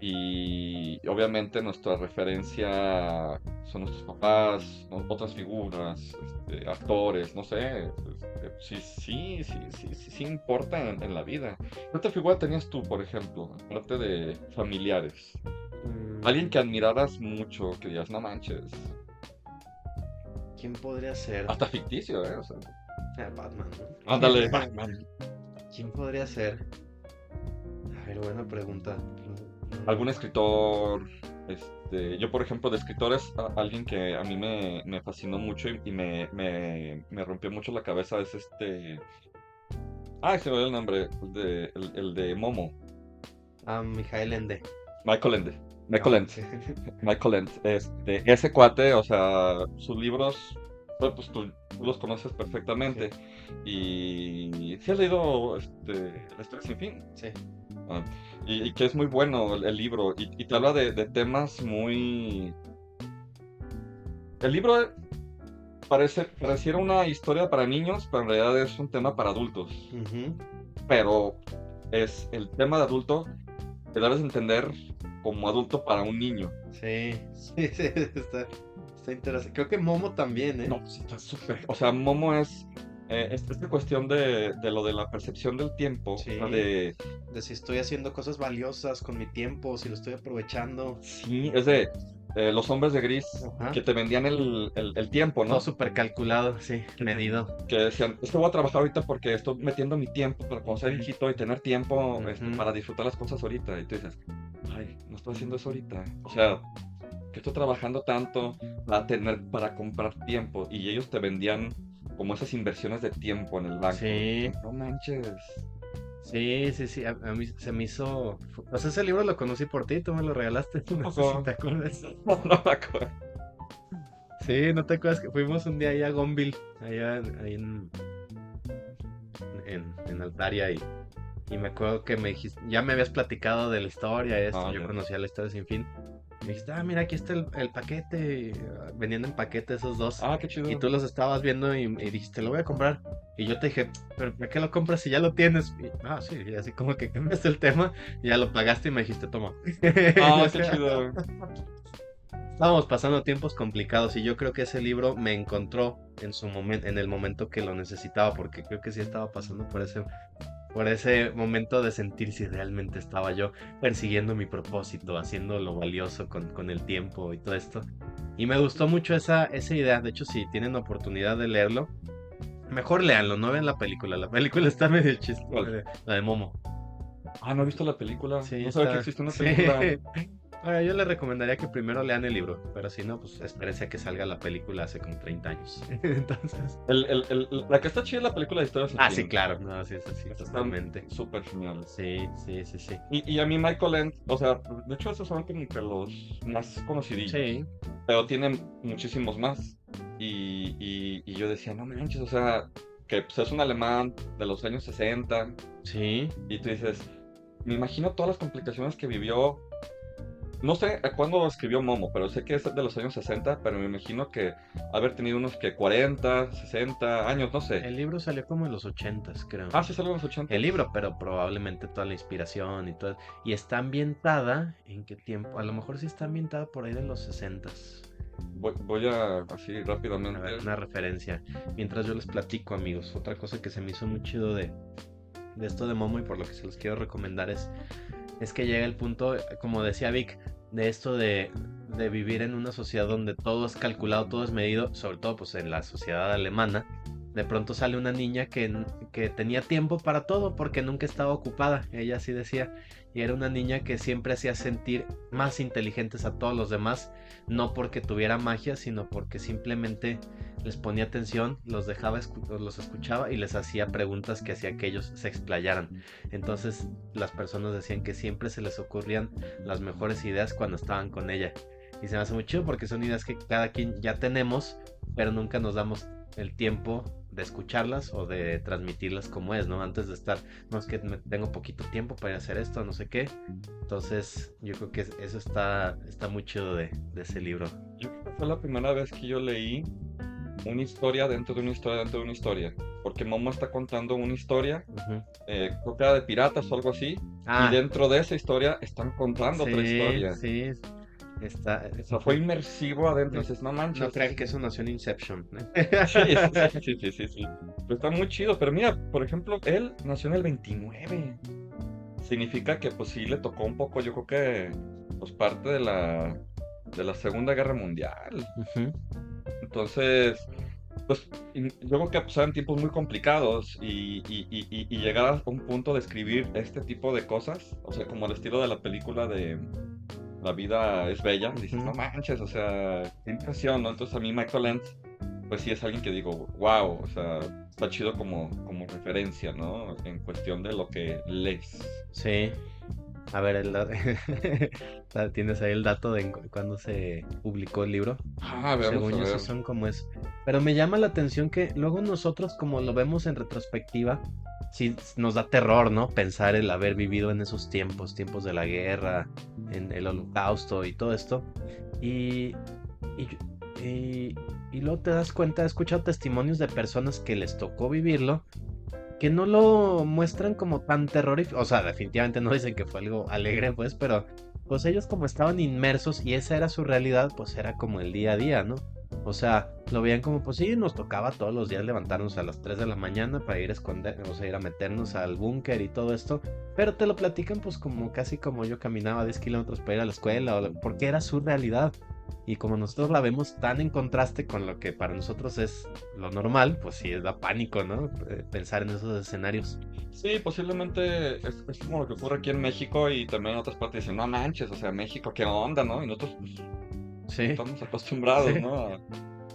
Y obviamente nuestra referencia son nuestros papás, otras figuras, actores, no sé. Sí, sí, sí, sí, sí, sí importa en la vida. ¿Qué otra figura tenías tú, por ejemplo, aparte de familiares? Alguien que admiraras mucho, que digas, no manches. ¿Quién podría ser? Hasta ficticio, ¿eh? O sea, Batman, ¿no? ándale, Batman. ¿Quién podría ser? A ver, buena pregunta. Algún escritor, yo por ejemplo de escritores, alguien que a mí me fascinó mucho y me rompió mucho la cabeza es se me dio el nombre, el de Momo, Mijael Ende. Michael Ende, No, Michael Ende, sí. Michael Ende, ese cuate, o sea, sus libros, pues tú los conoces perfectamente, Sí, y si has leído La historia sin fin. sí. Ah, y que es muy bueno el libro, y te habla de temas muy... El libro pareciera una historia para niños, pero en realidad es un tema para adultos. Ujú. Pero es el tema de adulto que debes entender como adulto para un niño. Sí, sí, sí, está interesante. Creo que Momo también, ¿eh? No, sí, está súper. O sea, Momo es esta cuestión de lo de la percepción del tiempo, o sea, Sí, de si estoy haciendo cosas valiosas con mi tiempo, si lo estoy aprovechando. sí, es de los hombres de gris Ajá. que te vendían el tiempo, Todo ¿no? súper calculado, sí, medido. Que decían, es que voy a trabajar ahorita porque estoy metiendo mi tiempo para cuando sea viejito y tener tiempo Ujú. para disfrutar las cosas ahorita. Y tú dices, ay, no estoy haciendo eso ahorita. O sea, que estoy trabajando tanto para comprar tiempo. Y ellos te vendían como esas inversiones de tiempo en el banco. Sí, No manches. sí, sí, sí. A mí se me hizo. O sea, ese libro lo conocí por ti, tú me lo regalaste. No sé si Ojo. te acuerdas. No, no me acuerdo. Sí, ¿no te acuerdas que fuimos un día allá a Gonville, allá ahí en Altaria y me acuerdo que me dijiste, ya me habías platicado de la historia, esto, Ah, yo ya. conocía la historia sin fin. Me dijiste, mira, aquí está el paquete, y, vendiendo en paquete esos dos. Ah, qué Y chido. tú los estabas viendo y dijiste, lo voy a comprar. Y yo te dije, pero ¿por qué lo compras si ya lo tienes? Sí, y así como que cambiaste el tema, y ya lo pagaste y me dijiste, toma. Ah, qué chido. Estábamos pasando tiempos complicados y yo creo que ese libro me encontró en su momento, en el momento que lo necesitaba, porque creo que sí estaba pasando por ese por ese momento de sentir si realmente estaba yo persiguiendo mi propósito, haciendo lo valioso con el tiempo y todo esto. Y me gustó mucho esa idea. De hecho, si tienen oportunidad de leerlo, mejor léanlo, no vean la película. La película está medio ¿Cuál? chiste, la de Momo. Ah, no he visto la película. Sí, No sabía que está. existe una Sí. película. Ahora, yo les recomendaría que primero lean el libro, pero si no, pues espérese a que salga la película hace como 30 años. Entonces. La que está chida es la película de Historia Sin Ah, sí, Fin. claro. No, sí, es así, Esa está totalmente. súper genial. Sí, sí, sí, sí. Y a mí Michael End, o sea, de hecho esos son como que los más conocidillos, Sí, pero tienen muchísimos más. Y yo decía, no manches, o sea, que pues, es un alemán de los años 60 sí. y tú dices, me imagino todas las complicaciones que vivió. No sé a cuándo escribió Momo, pero sé que es de los años 60, pero me imagino que haber tenido unos que 40, 60 años, no sé. El libro salió como en los 80, creo. Ah, sí, salió en los El 80. libro, pero probablemente toda la inspiración y todo. Y está ambientada, ¿en qué tiempo? A lo mejor sí está ambientada por ahí de los 60. Voy a, así A ver, rápidamente. una referencia. Mientras yo les platico, amigos, otra cosa que se me hizo muy chido de esto de Momo y por lo que se los quiero recomendar es que llega el punto, como decía Vic, de esto de vivir en una sociedad donde todo es calculado, todo es medido, sobre todo pues en la sociedad alemana. De pronto sale una niña que tenía tiempo para todo porque nunca estaba ocupada, ella así decía, y era una niña que siempre hacía sentir más inteligentes a todos los demás, no porque tuviera magia, sino porque simplemente les ponía atención, los dejaba, los escuchaba y les hacía preguntas que hacía que ellos se explayaran. Entonces las personas decían que siempre se les ocurrían las mejores ideas cuando estaban con ella. Y se me hace muy chido porque son ideas que cada quien ya tenemos, pero nunca nos damos el tiempo de escucharlas o de transmitirlas como es, ¿no? Antes de estar, no es que tengo poquito tiempo para ir a hacer esto, no sé qué. Entonces, yo creo que eso está muy chido de ese libro. Yo creo que fue la primera vez que yo leí una historia dentro de una historia dentro de una historia. Porque Momo está contando una historia, Ujú. creo que era de piratas o algo así, y Ah, dentro de esa historia están contando otra sí, historia. sí, está. O sea, fue inmersivo adentro, y No, dices, no no manches. crean que eso nació en Inception, ¿no? Sí, sí, sí, sí, sí, sí. Pero está muy chido. Pero mira, por ejemplo, él nació en el 29. Significa que pues sí le tocó un poco, yo creo que pues parte de la Segunda Guerra Mundial. Ujú. Entonces, pues yo creo que pues, eran tiempos muy complicados y llegar a un punto de escribir este tipo de cosas, o sea, como el estilo de la película de La vida es bella, dices, Ujú. no manches, o sea, qué impresión, ¿no? Entonces a mí Michael Lentz, pues sí es alguien que digo, wow, o sea, está chido como referencia, ¿no? En cuestión de lo que lees. Sí. A ver, ¿tienes ahí el dato de cuándo se publicó el libro? Ah, veamos Según a yo sí ver. son como es. Pero me llama la atención que luego nosotros como lo vemos en retrospectiva, sí nos da terror, ¿no? Pensar el haber vivido en esos tiempos, tiempos de la guerra, en el holocausto y todo esto. Y, y, y, y luego te das cuenta, he escuchado testimonios de personas que les tocó vivirlo que no lo muestran como tan terrorífico. O sea, definitivamente no dicen que fue algo alegre, pues, pero pues ellos como estaban inmersos y esa era su realidad, pues era como el día a día, ¿no? O sea, lo veían como, pues sí, nos tocaba todos los días levantarnos a las 3 de la mañana para ir a esconder, o sea, ir a meternos al búnker y todo esto, pero te lo platican pues como casi como yo caminaba 10 kilómetros para ir a la escuela, porque era su realidad. Y como nosotros la vemos tan en contraste con lo que para nosotros es lo normal, pues sí, da pánico, ¿no? Pensar en esos escenarios. Sí, posiblemente es como lo que ocurre aquí en México y también en otras partes dicen, no manches, o sea, México, ¿qué onda, no? Y nosotros pues, Sí, estamos acostumbrados, sí. ¿no?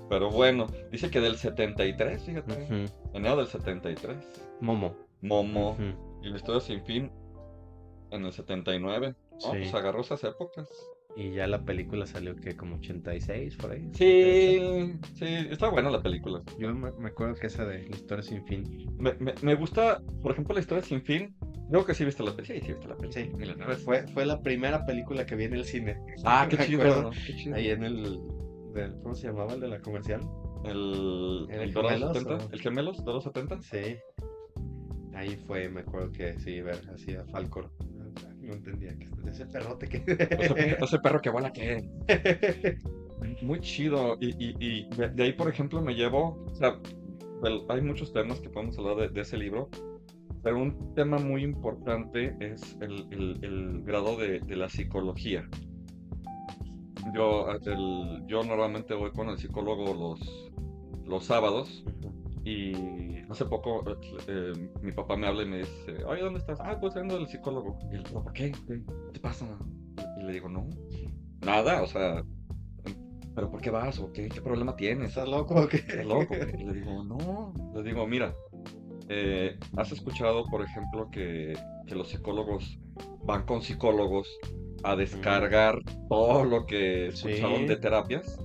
Pero bueno, dice que del 73, fíjate, Ujú. enero del 73, Momo. Momo Ujú. y la historia sin fin en el 79. Oh, pues Sí. agarró esas épocas. Y ya la película salió que como 86 por ahí, 88. Sí, sí, está buena la película. Yo me acuerdo que esa de La historia sin fin. Me gusta, por ejemplo, la historia sin fin. Creo que sí viste la película. Sí, sí viste la Sí, película. Mil veces. fue la primera película que vi en el cine. Ah, qué Me acuerdo. chido, qué chido. Ahí en ¿cómo se llamaba el de la comercial? ¿En el El Dorado Gemelos 70, o? el Gemelos, Dorado 70. Sí, ahí fue, me acuerdo que sí, ver así a Falcor. No entendía que ese perrote que. Ese perro que vuela que muy chido. Y de ahí, por ejemplo, me llevo, o sea, hay muchos temas que podemos hablar de ese libro, Pero un tema muy importante es el grado de la psicología. Yo normalmente voy con el psicólogo los sábados Ujú. y hace poco mi papá me habla y me dice, oye, ¿dónde estás? Ah, pues saliendo del psicólogo. Y él, ¿por qué? ¿Qué te pasa? Y le digo, no, nada, o sea, ¿pero por qué vas? ¿O qué problema tienes? ¿Estás loco o qué? ¿Estás loco? Y le digo, no, le digo, mira, ¿has escuchado, por ejemplo, que los psicólogos van con psicólogos a Mm, descargar todo lo que escucharon de sí, terapias?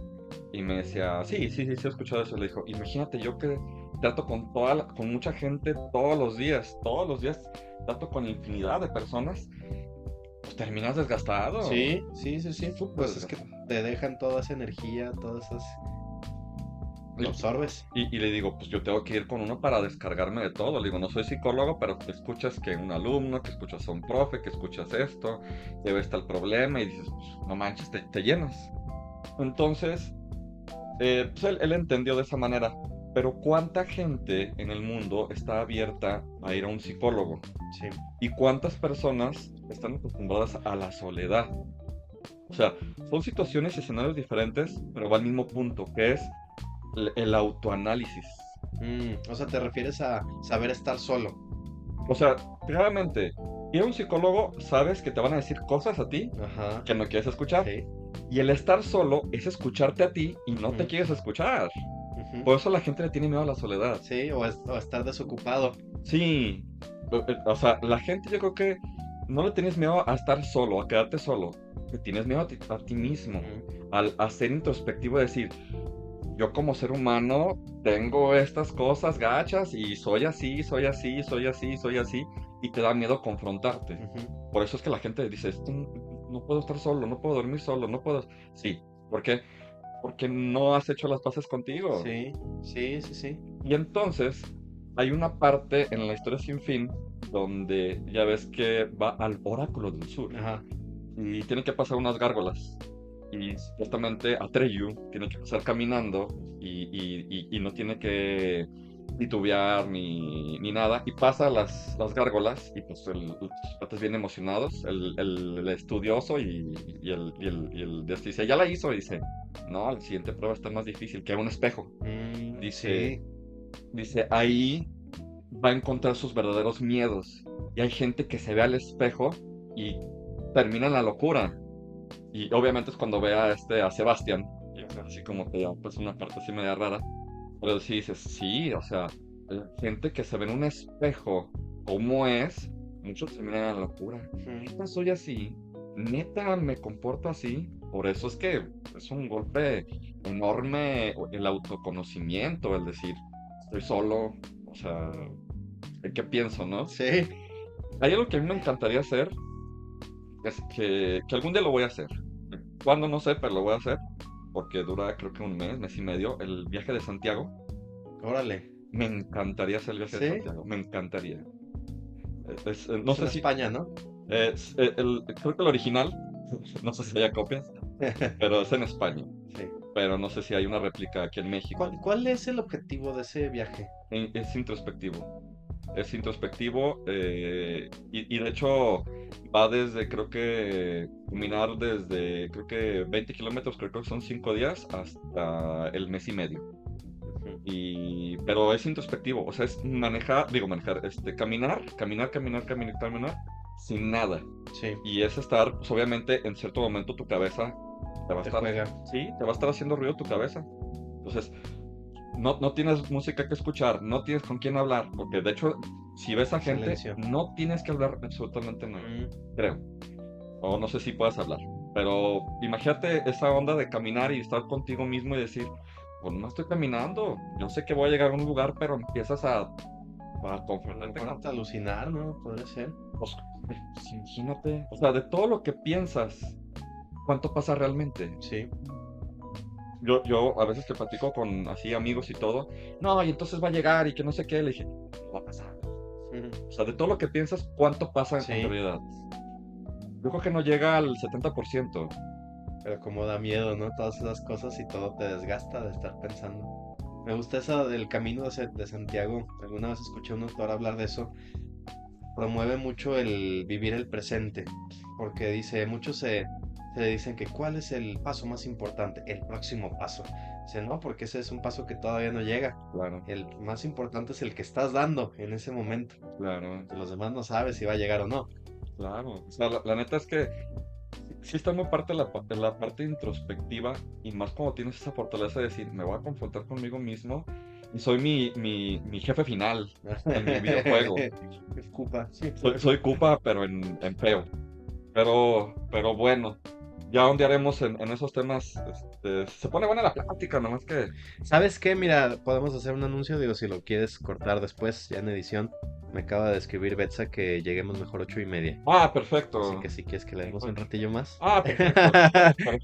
Y me decía, sí, he escuchado eso. Le dijo, imagínate, yo que trato con con mucha gente todos los días trato con infinidad de personas, pues terminas desgastado, sí. súper Pues es que desgastado. te dejan toda esa energía, todas esas... Lo Y, absorbes. y le digo, pues yo tengo que ir con uno para descargarme de todo. Le digo, no soy psicólogo, pero te escuchas que un alumno, que escuchas a un profe, que escuchas esto, que ves tal problema y dices, pues, no manches, te llenas. Entonces, pues él entendió de esa manera. Pero ¿cuánta gente en el mundo está abierta a ir a un psicólogo? Sí. ¿Y cuántas personas están acostumbradas a la soledad? O sea, son situaciones y escenarios diferentes, pero va al mismo punto, que es el autoanálisis. O sea, te refieres a saber estar solo. O sea, claramente, ir a un psicólogo, sabes que te van a decir cosas a ti Ajá, que no quieres escuchar. sí. Y el estar solo es escucharte a ti y no te Ujú, quieres escuchar. ujú. Por eso la gente le tiene miedo a la soledad. Sí, o estar desocupado. Sí, o sea, la gente yo creo que no le tienes miedo a estar solo, a quedarte solo. Le tienes miedo a ti mismo, Ujú, al a ser introspectivo, decir, yo como ser humano tengo estas cosas gachas y soy así, soy así, soy así, soy así, y te da miedo confrontarte. ujú. Por eso es que la gente dice, no puedo estar solo, no puedo dormir solo, no puedo... Sí, ¿por qué? Porque no has hecho las paces contigo. Sí, sí. Y entonces hay una parte en la historia sin fin donde ya ves que va al oráculo del sur Ajá. y tiene que pasar unas gárgolas. Y supuestamente Atreyu tiene que pasar caminando y no tiene que titubear ni nada. Y pasa las gárgolas y pues los patas bien emocionados, el estudioso y el de este dice, ya la hizo. Y dice, no, la siguiente prueba está más difícil, que un espejo. Dice, Sí. dice, ahí va a encontrar sus verdaderos miedos. Y hay gente que se ve al espejo y termina en la locura. Y obviamente es cuando ve a Sebastián, y es así como que ya, pues una parte así media rara, pero sí dices, sí, o sea, la gente que se ve en un espejo, ¿cómo es? Muchos se miran a la locura. Ujú. Neta, soy así, neta, me comporto así. Por eso es que es un golpe enorme el autoconocimiento, el decir, estoy solo, o sea, ¿en qué pienso, no? Sí. Hay algo que a mí me encantaría hacer, es que algún día lo voy a hacer. ¿Cuándo? No sé, pero lo voy a hacer porque dura creo que un mes y medio, el viaje de Santiago. Órale. Me encantaría hacer el viaje de Sí. Santiago, me encantaría. No Es en sé si, España, ¿no? creo que el original, no sé si haya copias, pero es en España. Sí. Pero no sé si hay una réplica aquí en ¿Cuál, México. cuál es el objetivo de ese viaje? Es introspectivo. Es introspectivo y de hecho va desde, creo que, caminar desde, creo que 20 kilómetros, creo que son 5 días, hasta el mes y medio. Ujú. Pero es introspectivo, o sea, es manejar, caminar, sin nada. Sí, Y es estar, pues obviamente, en cierto momento tu cabeza te va a te estar, juega. sí, te va a estar haciendo ruido tu cabeza. Entonces, no tienes música que escuchar, no tienes con quién hablar, porque de hecho, si ves a gente, Silencio. no tienes que hablar absolutamente nada, Mm, creo. O no sé si puedas hablar. Pero imagínate esa onda de caminar y estar contigo mismo y decir, pues no estoy caminando, yo sé que voy a llegar a un lugar, pero empiezas a a lo confrontarte mejor con... hasta alucinar, ¿no? Podría ser. Pues, imagínate, o sea, de todo lo que piensas, ¿cuánto pasa realmente? Sí. Yo a veces que platico con así amigos y todo, no, y entonces va a llegar y que no sé qué, le dije, no va a pasar. Ujú. O sea, de todo lo que piensas, ¿cuánto pasa en Sí, realidad? Yo creo que no llega al 70%. pero como da miedo, ¿no? Todas esas cosas y todo te desgasta de estar pensando. Me gusta esa del camino de Santiago. Alguna vez escuché a un autor hablar de eso. promueve mucho el vivir el presente, porque dice, se dicen que ¿cuál es el paso más importante? El próximo paso. Dice, no, porque ese es un paso que todavía no llega. Claro, El más importante es el que estás dando en ese momento. claro, De los demás no sabes si va a llegar o no. claro. O sea, la neta es que sí está muy parte de de la parte introspectiva y más cuando tienes esa fortaleza de decir, me voy a confrontar conmigo mismo y soy mi jefe final en mi videojuego. Culpa, sí. Soy Koopa, pero en feo. Pero bueno, ya ondearemos en esos temas. Se pone buena la plática, nomás que... ¿Sabes qué? Mira, podemos hacer un anuncio, digo, si lo quieres cortar después, ya en edición. Me acaba de escribir Betsa que lleguemos mejor 8:30. Ah, Así que perfecto. si quieres que le demos un ratillo más. Ah, perfecto.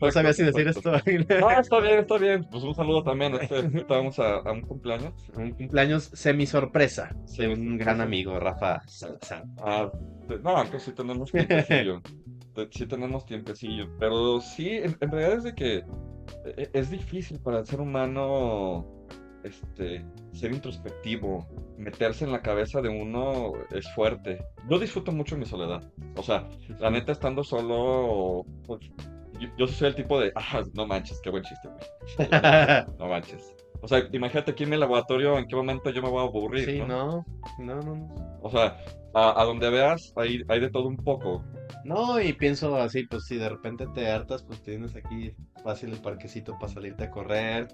No Perfecto, sabía si decir perfecto. esto. Ah, está bien, está bien. Pues un saludo también. Ahorita vamos a un cumpleaños. Un cumpleaños semi sorpresa Se de me un gran sorpresa. amigo, Rafa Salazar. Ah, no, que sí tenemos tiempecillo. Sí tenemos tiempecillo. Pero sí, en realidad es de que es difícil para el ser humano ser introspectivo. Meterse en la cabeza de uno es fuerte. Yo disfruto mucho mi soledad. O sea, la neta estando solo, pues, yo soy el tipo de, no manches, qué buen chiste, güey. La neta, no manches. O sea, imagínate aquí en mi laboratorio en qué momento yo me voy a aburrir, Sí, ¿no? no, no, no, no. O sea, a donde veas, hay de todo un poco. No, y pienso así, pues si de repente te hartas, pues tienes aquí fácil el parquecito para salirte a correr,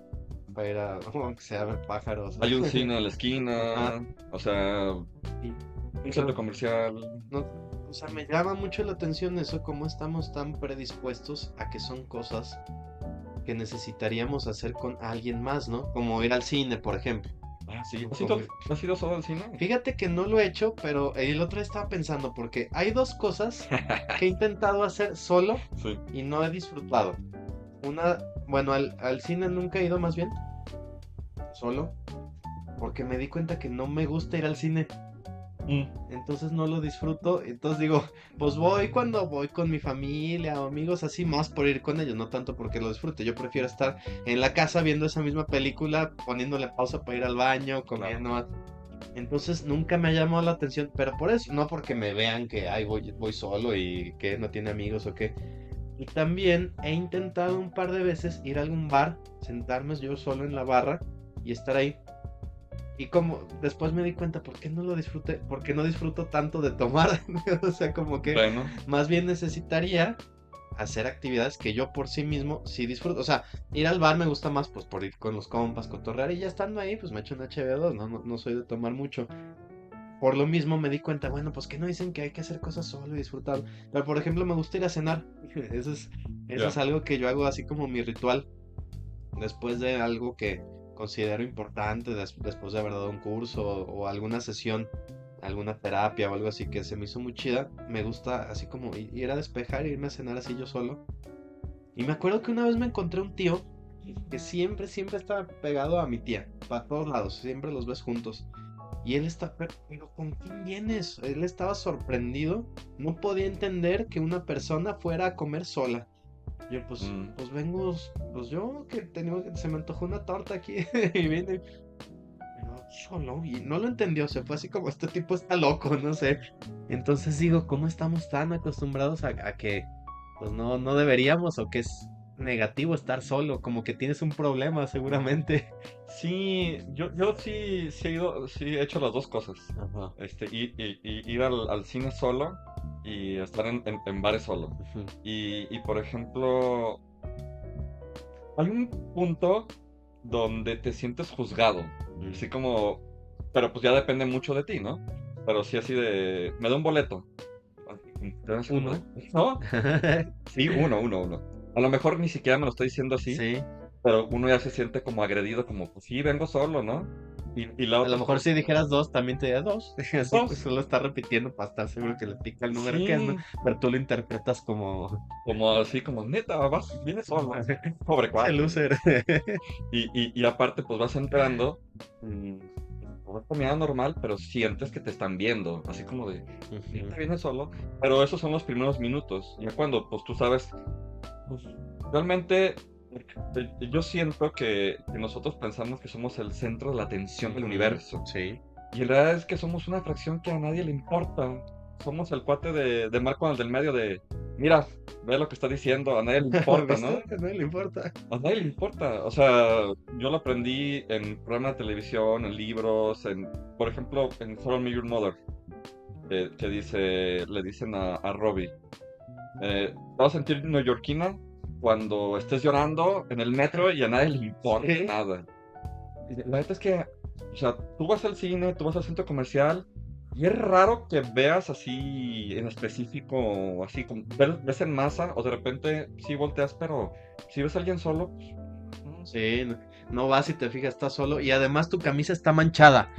para ir a, aunque sea a ver pájaros. Hay un cine en la Ajá. esquina, o sea, Y un no, centro comercial. no, o sea, me llama mucho la atención eso, cómo estamos tan predispuestos a que son cosas que necesitaríamos hacer con alguien más, ¿no? Como ir al cine, por ejemplo. Ah, sí. Como ¿Has ido solo al cine? Fíjate que no lo he hecho, pero el otro día estaba pensando, porque hay dos cosas que he intentado hacer solo Sí. y no he disfrutado. Una, bueno, al cine nunca he ido más bien, solo, porque me di cuenta que no me gusta ir al cine. Mm, Entonces no lo disfruto. Entonces digo, pues voy cuando voy con mi familia o amigos así, más por ir con ellos, no tanto porque lo disfrute. Yo prefiero estar en la casa viendo esa misma película, poniéndole pausa para ir al baño, claro. comiendo. Entonces nunca me ha llamado la atención, pero por eso, no porque me vean que ay, voy solo y que no tiene amigos o qué. Y también he intentado un par de veces ir a algún bar, sentarme yo solo en la barra y estar ahí. Y como después me di cuenta, ¿por qué no lo disfruté? ¿Por qué no disfruto tanto de tomar? O sea, como que Bueno, más bien necesitaría hacer actividades que yo por sí mismo sí disfruto. O sea, ir al bar me gusta más pues por ir con los compas, cotorrear y ya estando ahí pues me echo un HB2, ¿no? No soy de tomar mucho. Por lo mismo me di cuenta, bueno, pues que no dicen que hay que hacer cosas solo y disfrutar. Pero por ejemplo me gusta ir a cenar. Eso es, eso es ya. algo que yo hago así como mi ritual después de algo que considero importante, después de haber dado un curso o alguna sesión, alguna terapia o algo así que se me hizo muy chida, me gusta así como ir a despejar e irme a cenar así yo solo. Y me acuerdo que una vez me encontré un tío que siempre estaba pegado a mi tía, para todos lados, siempre los ves juntos. Y él está, pero ¿con quién vienes? Él estaba sorprendido, no podía entender que una persona fuera a comer sola. Yo, Mm, pues vengo, pues yo que tenía, se me antojó una torta aquí y vine, pero solo, y no lo entendió, se fue así como este tipo está loco, no sé. Entonces digo, ¿cómo estamos tan acostumbrados a que, pues no deberíamos o que es negativo estar solo, como que tienes un problema seguramente? sí, yo sí he ido, sí he hecho las dos cosas. Ajá. Ir al cine solo y estar en bares solo. Ujú, Y por ejemplo, hay un punto donde te sientes juzgado. mm. Así como, pero pues ya depende mucho de ti, ¿no? Pero sí así de, me da un boleto. ¿Te das un Uno. boleto? ¿No? Sí, uno. A lo mejor ni siquiera me lo estoy diciendo así, Sí. pero uno ya se siente como agredido, como, pues sí, vengo solo, ¿no? Y la A lo otra es mejor como, si dijeras dos, también te diría dos. Así pues dos. solo está repitiendo para estar seguro que le pica el número que es, ¿no? Sí, Pero tú lo interpretas como como así, como, neta, vienes solo. Pobre ese cuate. loser. Y aparte, pues vas entrando, mm, vas caminando normal, pero sientes que te están viendo, así como de, Ujú. neta, vienes solo. Pero esos son los primeros minutos. Ya cuando, pues tú sabes, pues, realmente yo siento que nosotros pensamos que somos el centro de la atención del Ujú, universo. sí. Y la verdad es que somos una fracción que a nadie le importa. Somos el cuate de Marco, el del medio de, mira, ve lo que está diciendo, a nadie le importa, ¿no? ¿Viste? No le importa. A nadie le importa. O sea, yo lo aprendí en programas de televisión, en libros, por ejemplo, en How I Met Your Mother, que le dicen a Robbie, te vas a sentir neoyorquina cuando estés llorando en el metro y a nadie le importa Sí. nada. Y la neta es que, o sea, tú vas al cine, tú vas al centro comercial, y es raro que veas así en específico, así como ves en masa, o de repente sí volteas, pero si ves a alguien solo, pues, no sé. Sí, no vas y te fijas, estás solo y además tu camisa está manchada.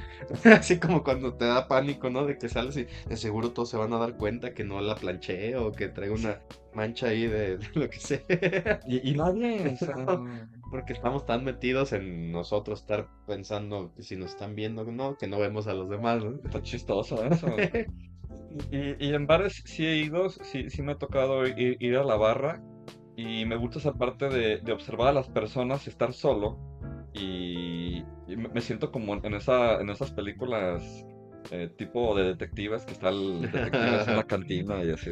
Así como cuando te da pánico, ¿no? De que sales y de seguro todos se van a dar cuenta que no la planché o que traigo una mancha ahí de lo que sea. Y nadie, o sea, No, porque estamos tan metidos en nosotros estar pensando que si nos están viendo, no, que no vemos a los demás, ¿no? está chistoso eso. Y en bares sí he ido, sí me ha tocado ir a la barra, y me gusta esa parte de observar a las personas y estar solo. Y me siento como en esas películas tipo de detectives, que está el detective así en una cantina y así.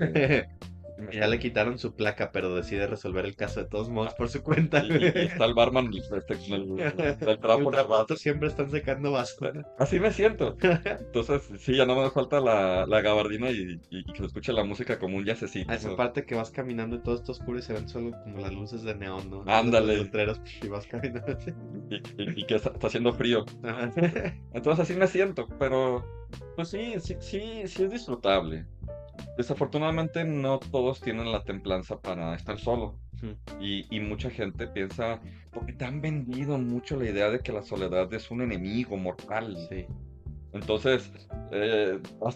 Ya le quitaron su placa, pero decide resolver el caso de todos modos por su cuenta. Y está el barman con el trapo El en el brazo. trapato siempre están secando basura. Así me siento. Entonces, sí, ya no me falta la gabardina y que se escuche la música como un A jazzcito. esa parte que vas caminando y todo está oscuro y se ven solo como las luces de neón, ¿no? Los Ándale. letreros y vas caminando así. Y que está haciendo frío. Ajá. Entonces así me siento, pero pues sí es disfrutable. Desafortunadamente no todos tienen la templanza para estar solo. Ujú. Y mucha gente piensa, porque te han vendido mucho la idea de que la soledad es un enemigo mortal. Sí. Entonces,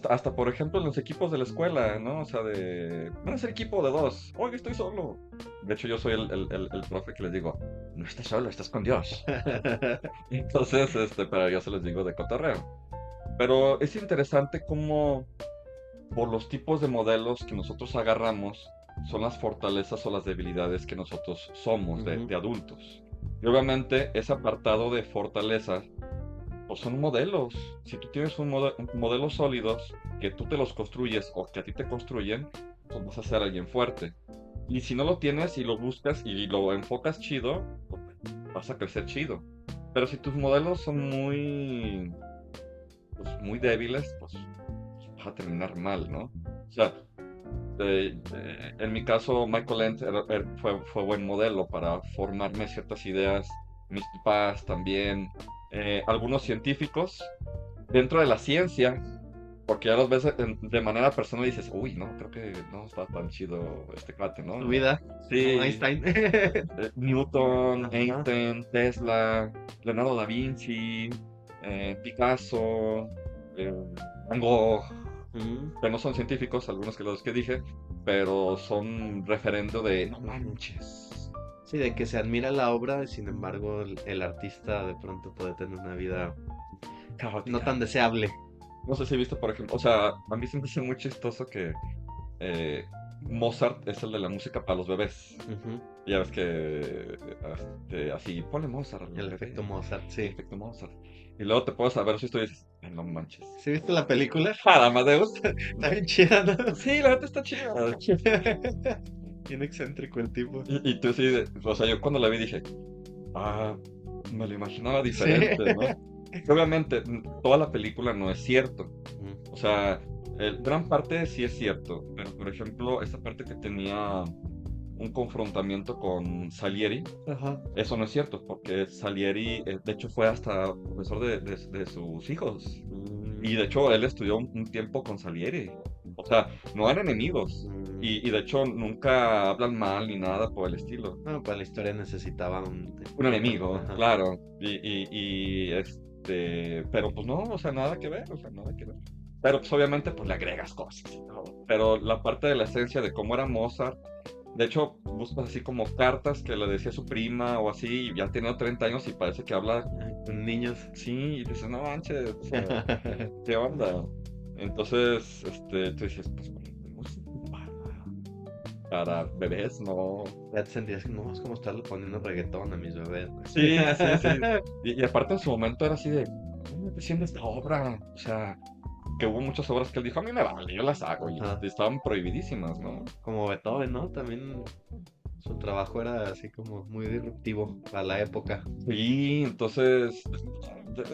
hasta por ejemplo en los equipos de la escuela, ¿no? O sea, van a ser equipo de dos. Oye, estoy solo. De hecho, yo soy el profe que les digo, no estás solo, estás con Dios. Entonces, pero yo se los digo de cotorreo. Pero es interesante cómo por los tipos de modelos que nosotros agarramos son las fortalezas o las debilidades que nosotros somos Ujú. de adultos. Y obviamente ese apartado de fortalezas pues son modelos. Si tú tienes modelos sólidos que tú te los construyes o que a ti te construyen, pues vas a ser alguien fuerte. Y si no lo tienes y lo buscas y lo enfocas chido, pues vas a crecer chido. Pero si tus modelos son muy débiles, pues vas a terminar mal, ¿no? O sea, en mi caso, Michael Ent fue buen modelo para formarme ciertas ideas. Mis papás también. Algunos científicos dentro de la ciencia, porque ya los ves de manera personal y dices, uy, no, creo que no está tan chido este cuate, Su ¿no? vida, como Sí, Einstein. Newton, Ajá. Einstein, Tesla, Leonardo da Vinci, Picasso, eh, Van Gogh, Ujú. que no son científicos, algunos que los que dije, pero son referente de, no manches, Sí, de que se admira la obra, sin embargo, el artista de pronto puede tener una vida no caótica. tan deseable. No sé si viste, por ejemplo, o sea, a mí se me hace muy chistoso que eh, Mozart es el de la música para los bebés. Ujú. Ya ves que así, ponle Mozart al El bebé, efecto Mozart, el sí. efecto Mozart. Y luego te puedes saber su historia y dices, "Ay, no manches. ¿Sí viste la película? Para Amadeus. Está bien chida, ¿no? Sí, la neta está chida. Bien excéntrico el tipo. Y tú sí, o sea, yo cuando la vi dije, ah, me lo imaginaba Sí. diferente, ¿no? Que obviamente, toda la película no es cierto. Ujú. O sea, gran parte sí es cierto, pero por ejemplo, esta parte que tenía un confrontamiento con Salieri, Ajá. eso no es cierto, porque Salieri, de hecho, fue hasta profesor de sus hijos. Y de Mm, hecho, él estudió un tiempo con Salieri. O sea, no eran enemigos. mm. Y de hecho, nunca hablan mal ni nada por el estilo. Bueno, pues la historia necesitaba Un enemigo, Ajá. claro. Pero pues no, o sea, nada que ver, o sea, nada que ver. Pero pues obviamente pues le agregas cosas y todo. Pero la parte de la esencia de cómo era Mozart, de hecho, buscas así como cartas que le decía a su prima o así, y ya tiene 30 años y parece que habla, Ay, con niños. sí, y dices, no manches, o sea, ¿qué onda? Entonces, tú dices, pues, para bebés, no. Ya te sentías que no, es como estarle poniendo reggaetón a mis bebés. Sí, sí, sí. Y aparte en su momento era así de, ¿cómo me haciendo esta obra? O sea, que hubo muchas obras que él dijo, a mí me vale, yo las hago, y Ajá. estaban prohibidísimas, ¿no? Como Beethoven, ¿no? También su trabajo era así como muy disruptivo para la época. Sí, entonces,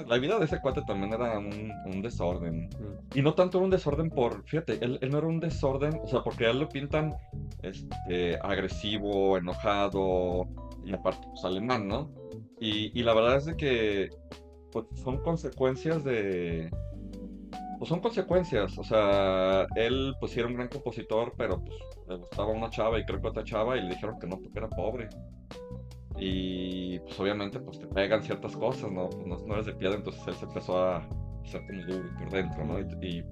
la vida de ese cuate también era un desorden. Mm. Y no tanto un desorden fíjate, él no era un desorden, o sea, porque a él lo pintan agresivo, enojado, y aparte, pues alemán, ¿no? Y la verdad es de que, pues, son consecuencias pues son consecuencias, o sea, él pues sí era un gran compositor, pero pues le gustaba una chava y creo que otra chava y le dijeron que no porque era pobre. Y pues obviamente pues te pegan ciertas cosas, ¿no? Pues, no eres de piedra, entonces él se empezó a hacer como duro por dentro, ¿no? Y,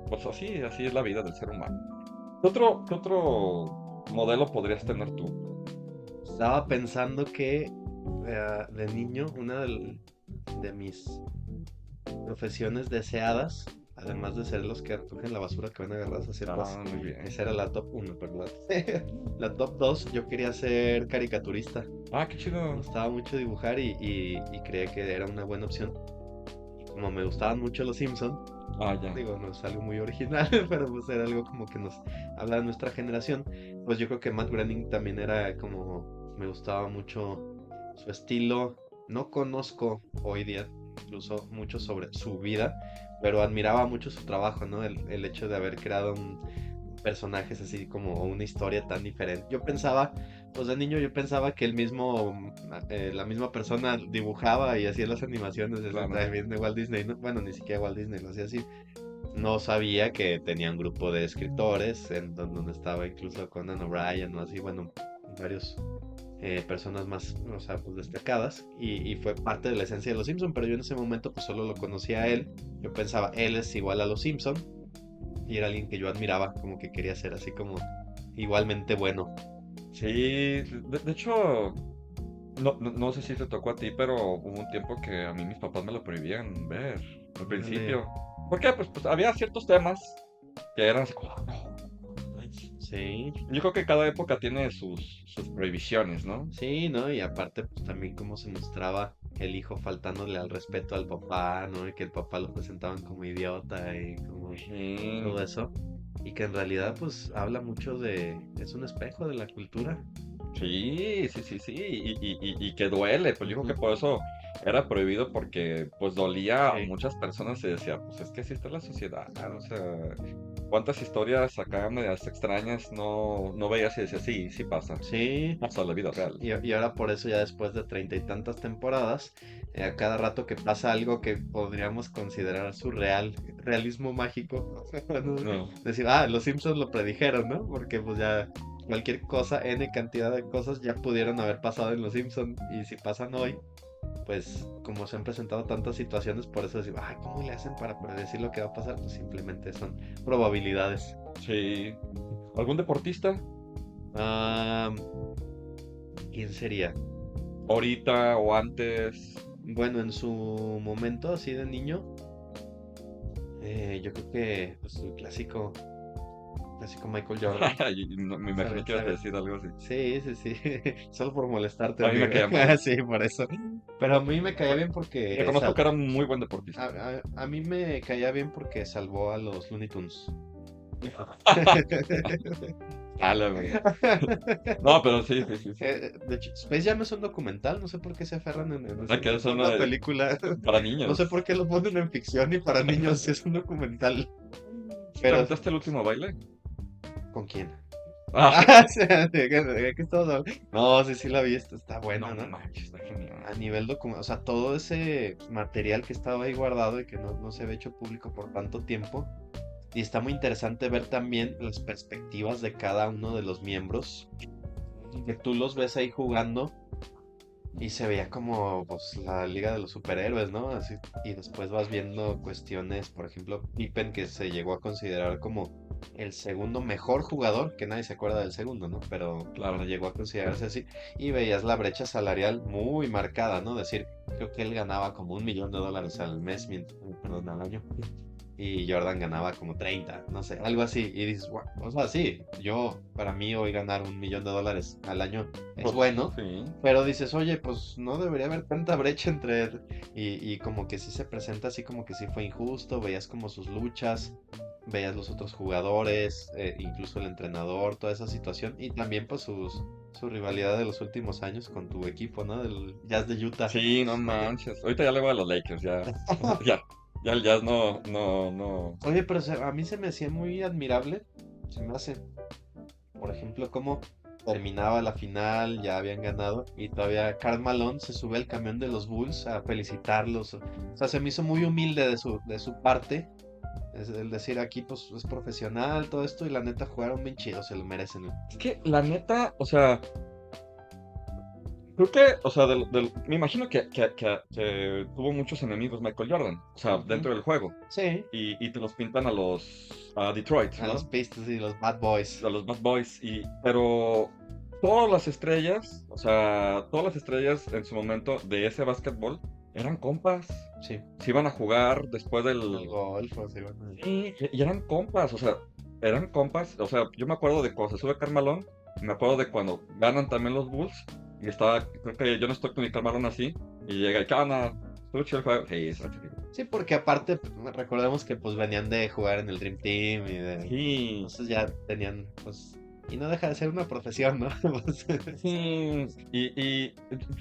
pues así es la vida del ser humano. ¿Qué otro modelo podrías tener tú? Estaba pensando que de niño, de mis profesiones deseadas, además de ser los que recogen la basura que van agarradas a ciertas, Ah, muy bien. esa era la top uno, pero la top 2 yo quería ser caricaturista. Ah, qué Me chido. gustaba mucho dibujar y creía que era una buena opción. Como me gustaban mucho los Simpson, Ah, ya. digo, no es algo muy original, pero pues era algo como que nos habla de nuestra generación. Pues yo creo que Matt Groening también era como, me gustaba mucho su estilo. No conozco hoy día incluso mucho sobre su vida, pero admiraba mucho su trabajo, ¿no? El hecho de haber creado personajes así como una historia tan diferente. Yo pensaba, pues de niño yo pensaba que el mismo, la misma persona dibujaba y hacía las animaciones Claro. también de Walt Disney, ¿no? Bueno, ni siquiera Walt Disney lo hacía así. No sabía que tenía un grupo de escritores, en donde estaba incluso Conan O'Brien o así, bueno, varios personas más, o sea, pues destacadas, y fue parte de la esencia de los Simpson, pero yo en ese momento pues solo lo conocía a él. Yo pensaba, él es igual a los Simpson, y era alguien que yo admiraba, como que quería ser así como igualmente bueno. Sí, de hecho, no sé si te tocó a ti, pero hubo un tiempo que a mí mis papás me lo prohibían ver al Ándale. principio. ¿Por qué? Pues había ciertos temas que eran así como, "No". Sí, Yo creo que cada época tiene sus prohibiciones, ¿no? sí, ¿no? Y aparte, pues también cómo se mostraba el hijo faltándole al respeto al papá, ¿no? Y que el papá lo presentaban como idiota y como Sí, todo eso. Y que en realidad, pues habla mucho es un espejo de la cultura. sí, y que duele, pues yo creo Ujú. que por eso era prohibido porque pues dolía a Sí, muchas personas y decía, pues es que así está la sociedad, o sea, cuántas historias acá medias extrañas no veías y decías, sí, sí sí. pasa en la vida real. Y ahora por eso ya después de 30 y tantas temporadas, a cada rato que pasa algo que podríamos considerar surreal, realismo mágico, bueno, No, decir, los Simpsons lo predijeron, ¿no? Porque pues ya cualquier cosa, N cantidad de cosas ya pudieron haber pasado en los Simpsons, y si pasan hoy, pues como se han presentado tantas situaciones, por eso decimos, ¿cómo le hacen para predecir lo que va a pasar? Pues simplemente son probabilidades. sí. ¿Algún deportista? Ah, ¿Quién sería? Ahorita o antes. Bueno, en su momento, así de niño, yo creo que pues, el clásico Michael Jordan. Me imagino ¿Sabe? que ibas a ¿Sabe? decir algo así. Sí, sí, sí. Solo por molestarte, A mí me amigo. caía mal. Sí, por eso. Pero a mí me caía bien porque Reconozco que era un muy buen deportista. a mí me caía bien porque salvó a los Looney Tunes. Ala, güey. No, pero sí. De hecho, Space Jam es un documental, no sé por qué se aferran en La decir que que es es una una película. para No sé niños. por qué lo ponen en ficción y para niños si es un documental. ¿Te Pero, aventaste el último baile? ¿con quién? Ah, O sea, ¿de qué estamos hablando? No, sí, sí la vi, está no buena, ¿no? manches, está genial. A nivel documental, o sea, todo ese material que estaba ahí guardado y que no se había hecho público por tanto tiempo. Y está muy interesante ver también las perspectivas de cada uno de los miembros, que tú los ves ahí jugando y se veía como pues la Liga de los Superhéroes, ¿no? Así, y después vas viendo cuestiones, por ejemplo, Pippen, que se llegó a considerar como el segundo mejor jugador, que nadie se acuerda del segundo, ¿no? Pero Claro. llegó a considerarse así. Y veías la brecha salarial muy marcada, ¿no? Decir, creo que él ganaba como $1 millón al mes, perdón, al año. y Jordan ganaba como 30, no sé, algo así. Y dices, "Guau", o sea, sí, para mí hoy ganar $1 millón al año es Pues bueno, sí. pero dices, oye, pues no debería haber tanta brecha entre... Y como que sí se presenta así como que sí fue injusto, veías como sus luchas, veías los otros jugadores, incluso el entrenador, toda esa situación, y también pues su rivalidad de los últimos años con tu equipo, ¿no? Del Jazz de Utah. Sí, no manches. Ahorita ya le voy a los Lakers, ya. Ya. Ya el Jazz no. Oye, pero a mí se me hacía muy admirable, se me hace, por ejemplo, cómo terminaba la final, ya habían ganado, y todavía Karl Malone se sube al camión de los Bulls a felicitarlos. O sea, se me hizo muy humilde de su parte, es el decir aquí pues es profesional, todo esto, y la neta jugaron bien chido, se lo merecen. Es que la neta, o sea, creo que, o sea, me imagino que tuvo muchos enemigos Michael Jordan, o sea, Ujú. dentro del juego. Sí, Y te los pintan a Detroit, a los ¿no? Pistons y los Bad Boys. A los Bad Boys. Pero todas las estrellas, o sea, todas las estrellas en su momento de ese básquetbol eran compas. Sí, Se iban a jugar después el golf, o sea, bueno, y eran compas, o sea, eran compas. O sea, yo me acuerdo de cuando se sube Carmalón, me acuerdo de cuando ganan también los Bulls, y estaba, creo que yo no estoy con mi Carmalón así, y llega el Cana, estuvo chido el juego. Sí, está chido. sí, porque aparte recordemos que pues venían de jugar en el Dream Team y de... Sí, Entonces ya tenían, pues... Y no deja de ser una profesión, ¿no? Pues, sí, y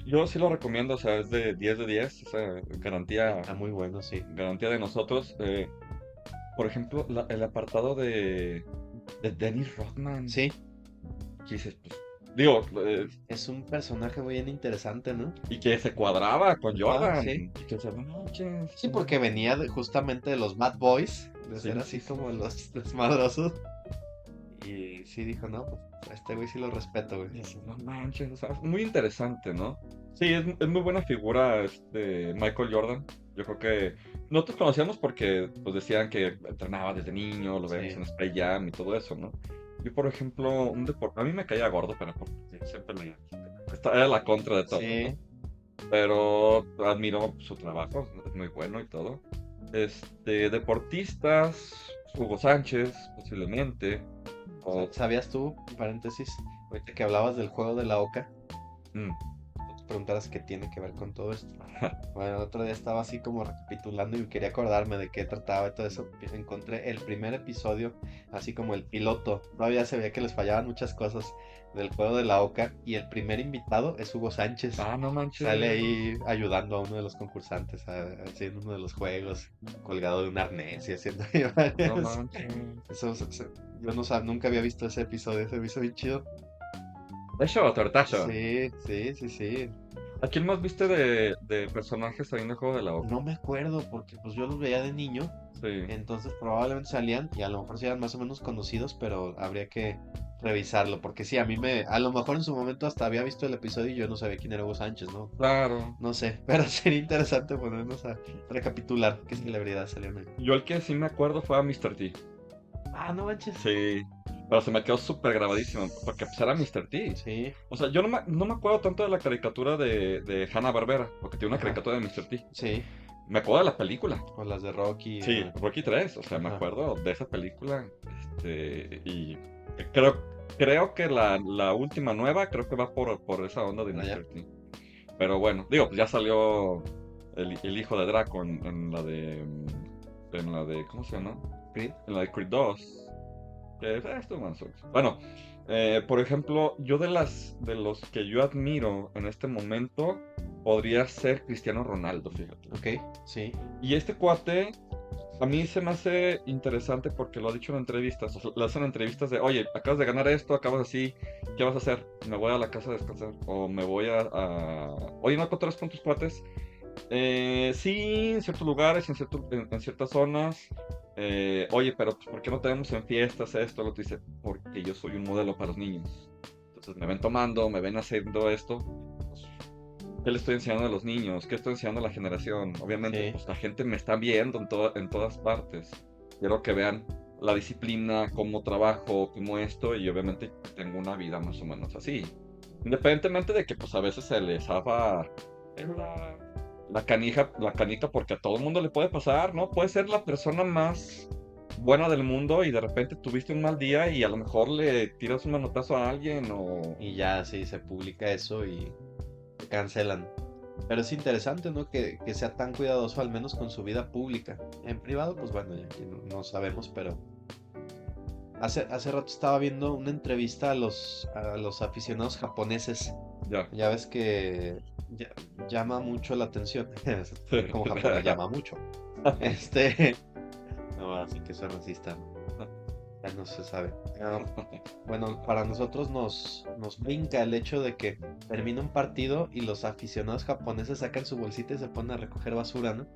yo sí lo recomiendo, o sea, es de 10 de 10, o sea, garantía, está muy bueno, sí. garantía de nosotros. Por ejemplo, el apartado de Dennis Rodman, Sí, que dices, pues, digo, es un personaje muy bien interesante, ¿no? y que se cuadraba con Ah, Jordan, sí. y que decía, no manches, Sí, porque venía justamente de los Bad Boys, de ser sí, así sí, sí, como sí. los desmadrosos. Y sí dijo, no, pues a este güey sí lo respeto, güey. Y dices, no manches, o sea, es muy interesante, ¿no? Sí, es muy buena figura Michael Jordan. Yo creo que nosotros conocíamos porque pues decían que entrenaba desde niño, lo veíamos en Sí, Space Jam y todo eso, ¿no? Yo, por ejemplo, un deporte, a mí me caía gordo, pero porque siempre era la contra de todo, sí. ¿no? Pero admiro su trabajo, es muy bueno y todo. Deportistas, Hugo Sánchez, posiblemente, o... ¿Sabías tú, paréntesis, ahorita que hablabas del juego de la Oca? mm, Tú te preguntarás qué tiene que ver con todo esto. Bueno, el otro día estaba así como recapitulando y quería acordarme de qué trataba y todo eso. Encontré el primer episodio, así como el piloto. Todavía se veía que les fallaban muchas cosas del juego de la Oca. Y el primer invitado es Hugo Sánchez. Ah, no Sale manches. ahí ayudando a uno de los concursantes haciendo uno de los juegos, colgado de un arnés y haciendo ahí No varios. manches. Yo no nunca había visto ese episodio, se me hizo bien chido. Eso, tortazo. Sí, sí, sí, sí. ¿A quién más viste de personajes ahí en el juego de la Oca? No me acuerdo porque pues yo los veía de niño, Sí. entonces probablemente salían y a lo mejor sí eran más o menos conocidos, pero habría que revisarlo porque sí, a lo mejor en su momento hasta había visto el episodio y yo no sabía quién era Hugo Sánchez, ¿no? Claro. No sé, pero sería interesante ponernos a recapitular qué celebridades salieron ahí. Yo el que sí me acuerdo fue a Mr. T. Ah, no manches. Sí. Pero se me quedó súper grabadísimo, porque pues era Mr. T. Sí, O sea, yo no me acuerdo tanto de la caricatura de Hanna-Barbera, porque tiene una ajá, caricatura de Mr. T. sí, Me acuerdo de la película. o las de Rocky, Sí, Rocky 3, o sea, me ajá, acuerdo de esa película. Y creo que la última nueva, creo que va por esa onda de allá, Mr. T. Pero bueno, digo, pues ya salió el hijo de Draco en la de, ¿cómo se llama? Creed, En la de Creed 2. Que esto más o menos. Bueno, por ejemplo, yo de los que yo admiro en este momento, podría ser Cristiano Ronaldo, fíjate. ok, sí, Y este cuate, a mí se me hace interesante porque lo ha dicho en entrevistas. O sea, le hacen entrevistas de, oye, acabas de ganar esto, acabas así, ¿qué vas a hacer? Me voy a la casa a descansar. O me voy Oye, ¿no encontrás con tus cuates? Sí, en ciertos lugares, en ciertas zonas. Oye, pero pues, ¿por qué no tenemos en fiestas esto? Lo que dice, porque yo soy un modelo para los niños. Entonces me ven tomando, me ven haciendo esto. Pues, ¿qué le estoy enseñando a los niños? ¿Qué estoy enseñando a la generación? Obviamente, sí, pues la gente me está viendo en todas partes. Quiero que vean la disciplina, cómo trabajo, cómo esto, y obviamente tengo una vida más o menos así. Independientemente de que pues a veces se les zafa la, la canita, porque a todo el mundo le puede pasar, ¿no? Puedes ser la persona más buena del mundo y de repente tuviste un mal día y a lo mejor le tiras un manotazo a alguien o... Y ya sí se publica eso y te cancelan. Pero es interesante, ¿no? Que sea tan cuidadoso, al menos con su vida pública. En privado, pues bueno, ya aquí no sabemos, pero hace rato estaba viendo una entrevista a los aficionados japoneses. Ya. Ya ves que llama mucho la atención. Como japonés llama mucho. Este, no, así que soy racista, ya no se sabe. Bueno, para nosotros nos brinca el hecho de que termina un partido y los aficionados japoneses sacan su bolsita y se ponen a recoger basura, ¿no?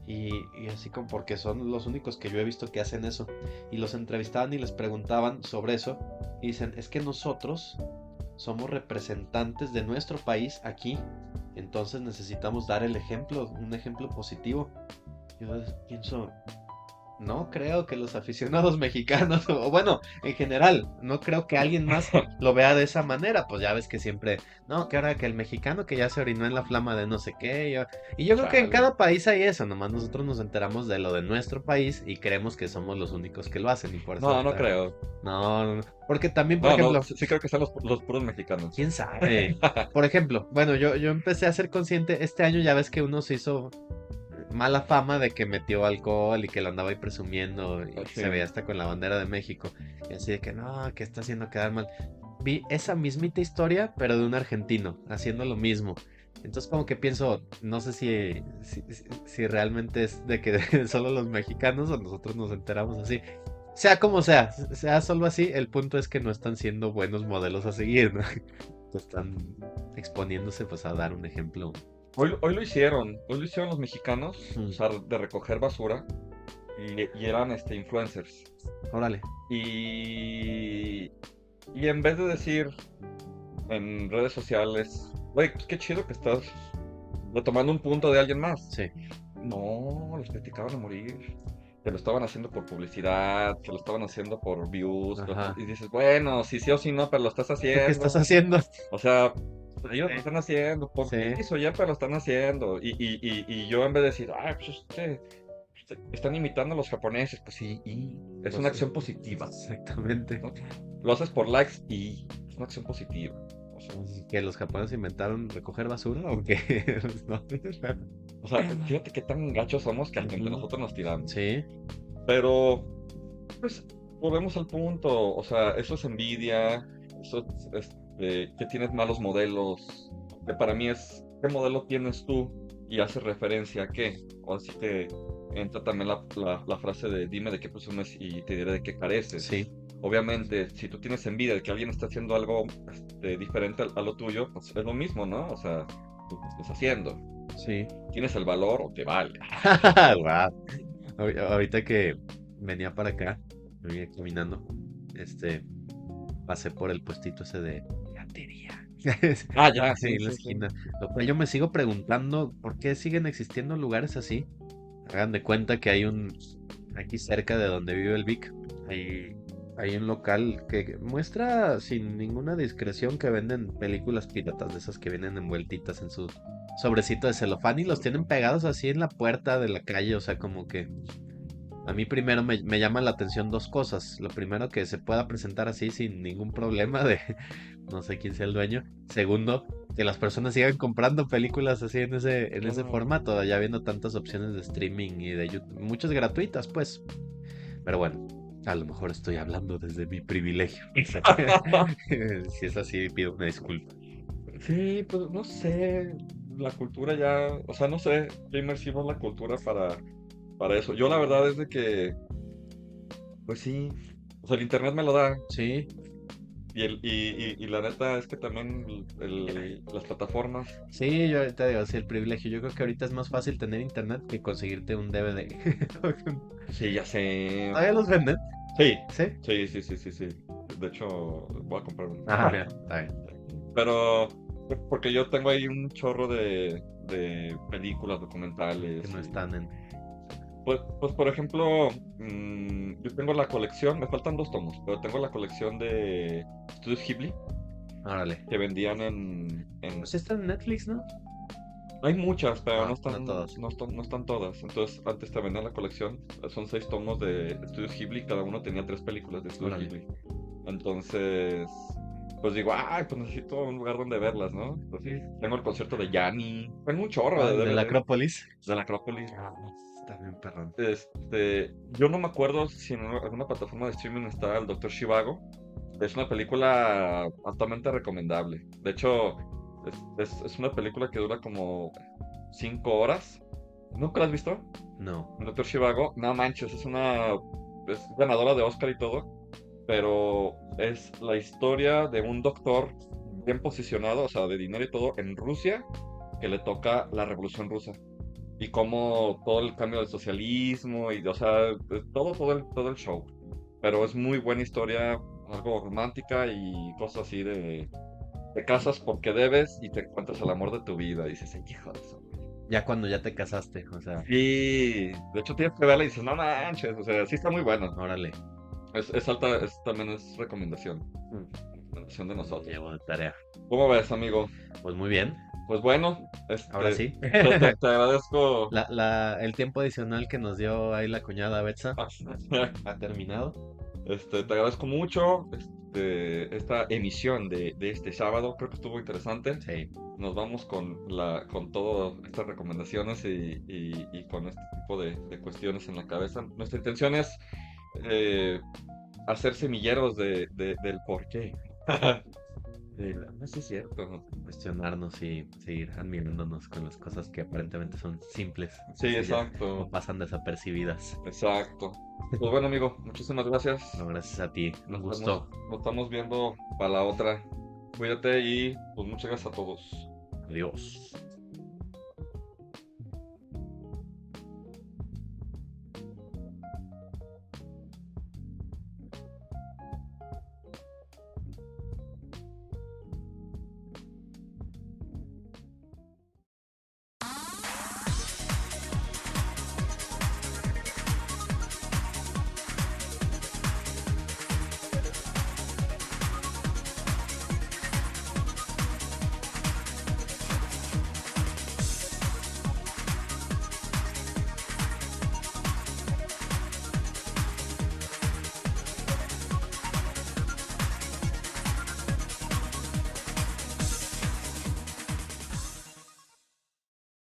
Y así como porque son los únicos que yo he visto que hacen eso. Y los entrevistaban y les preguntaban sobre eso. Y dicen, es que nosotros somos representantes de nuestro país aquí. Entonces necesitamos dar el ejemplo, un ejemplo positivo. Yo pienso, no creo que los aficionados mexicanos, o bueno, en general, no creo que alguien más lo vea de esa manera. Pues ya ves que siempre, no, que ahora que el mexicano que ya se orinó en la flama de no sé qué. Y yo creo que en Chale. cada país hay eso, nomás nosotros nos enteramos de lo de nuestro país y creemos que somos los únicos que lo hacen y por eso No, no está. creo. No, no, no. Porque también, por No, no, ejemplo, sí creo que son los puros mexicanos. quién sabe. Por ejemplo, bueno, yo empecé a ser consciente, este año ya ves que uno se hizo mala fama de que metió alcohol y que lo andaba ahí presumiendo y se Sí. veía hasta con la bandera de México. Y así de que no, que está haciendo quedar mal. Vi esa mismita historia, pero de un argentino, haciendo lo mismo. Entonces como que pienso, no sé si realmente es de que solo los mexicanos o nosotros nos enteramos así. Sea como sea solo así, el punto es que no están siendo buenos modelos a seguir, ¿no? Están exponiéndose pues a dar un ejemplo. Hoy lo hicieron los mexicanos, o Mm, sea, de recoger basura y eran influencers. órale, Y, y en vez de decir en redes sociales, güey, pues qué chido que estás retomando un punto de alguien más. sí. No, los criticaban a morir. Que lo estaban haciendo por publicidad, que lo estaban haciendo por views. Ajá. Y dices, bueno, si sí o si no, pero lo estás ¿Tú qué estás haciendo. haciendo? O sea, ellos lo Sí. están haciendo, por Sí, X o Y, pero lo están haciendo. Y yo en vez de decir, ay, pues están imitando a los japoneses, pues sí, y es una pues, acción positiva, exactamente. ¿no? Lo haces por likes y es una acción positiva. O sea, ¿Que los japoneses inventaron recoger basura o qué? No. o sea, fíjate qué tan gachos somos que hasta entre Ujú. nosotros nos tiramos. Sí, Pero, pues, volvemos al punto. O sea, eso es envidia, eso es que tienes malos modelos. Que para mí es, ¿qué modelo tienes tú? Y hace referencia a qué. O así que entra también la frase de dime de qué presumes y te diré de qué careces. sí, Obviamente, si tú tienes envidia de que alguien está haciendo algo diferente a lo tuyo, pues es lo mismo, ¿no? O sea, tú lo estás haciendo. sí. ¿Tienes el valor o te vale? Guau. Ahorita que venía para acá, venía caminando, este, pasé por el puestito ese de piratería. Ah, ya, Así sí, en la sí, sí. esquina. Lo cual yo me sigo preguntando por qué siguen existiendo lugares así. Hagan de cuenta que aquí cerca de donde vive el Vic, hay un local que muestra sin ninguna discreción que venden películas piratas de esas que vienen envueltitas en su sobrecito de celofán y los tienen pegados así en la puerta de la calle, o sea, como que a mí primero me llaman la atención dos cosas. Lo primero, que se pueda presentar así sin ningún problema de no sé quién sea el dueño. Segundo, que las personas sigan comprando películas así en ese Claro. formato, ya viendo tantas opciones de streaming y de YouTube, muchas gratuitas, pues. Pero bueno, a lo mejor estoy hablando desde mi privilegio. Si es así, pido una disculpa. Sí, pues no sé, la cultura ya, o sea, no sé qué inmersiva es la cultura para eso. Yo la verdad es de que, pues sí, o sea, el internet me lo da Sí, y la neta es que también las plataformas, sí, yo te digo, sí, el privilegio. Yo creo que ahorita es más fácil tener internet que conseguirte un DVD. sí, ya sé. ¿Todavía los venden? Sí, ¿Sí? sí, sí, sí, sí, sí. De hecho, voy a comprar uno. Ah, mira, está bien. Pero, porque yo tengo ahí un chorro de películas, Que documentales no y... están en. Pues por ejemplo, yo tengo la colección, me faltan 2 tomos, pero tengo la colección de Estudios Ghibli Órale. que vendían en... Pues está en Netflix, ¿no? Hay muchas, pero no No, no están, todas. no están todas. Entonces, antes te vendían la colección. Son 6 tomos de Estudios Ghibli. Cada uno tenía 3 películas de Estudios Órale. Ghibli. Entonces, pues digo, ay, pues necesito un lugar donde verlas, ¿no? Pues sí, tengo el concierto de Yanni. Tengo un chorro Ah, de el de la DVDs Acrópolis. de la Acrópolis. Ah, está bien, perrón. Yo no me acuerdo si en alguna plataforma de streaming está el Doctor Zhivago. Es una película altamente recomendable. De hecho, es una película que dura como 5 horas. ¿Nunca la has visto? No. El Doctor Zhivago, no manches, es ganadora de Oscar y todo, pero es la historia de un doctor bien posicionado, o sea, de dinero y todo, en Rusia, que le toca la Revolución Rusa. Y cómo todo el cambio del socialismo y, o sea, todo el show. Pero es muy buena historia, algo romántica y cosas así de te casas porque debes y te encuentras el amor de tu vida. Y dices, "Ay, hijo de eso". Ya cuando ya te casaste, o sea, Y de hecho tienes que verla y dices, no manches, o sea, sí está muy bueno. órale. Es alta, también es recomendación. Recomendación de Me nosotros. llevo de tarea. ¿Cómo ves, amigo? Pues muy bien. Pues bueno, Ahora sí. te agradezco. El tiempo adicional que nos dio ahí la cuñada Betsa ha terminado. Te agradezco mucho esta emisión de este sábado. Creo que estuvo interesante. Sí. Nos vamos con todas estas recomendaciones y con este tipo de cuestiones en la cabeza. Nuestra intención es eh, hacer semilleros del por qué. No sé si es cierto, ¿no? Cuestionarnos y seguir admirándonos con las cosas que aparentemente son simples, Sí, sencillas, o exacto. pasan desapercibidas. Exacto. Pues bueno, amigo, muchísimas gracias. No, gracias a ti. Un Nos estamos, gusto. nos estamos viendo para la otra. Cuídate y pues muchas gracias a todos. Adiós.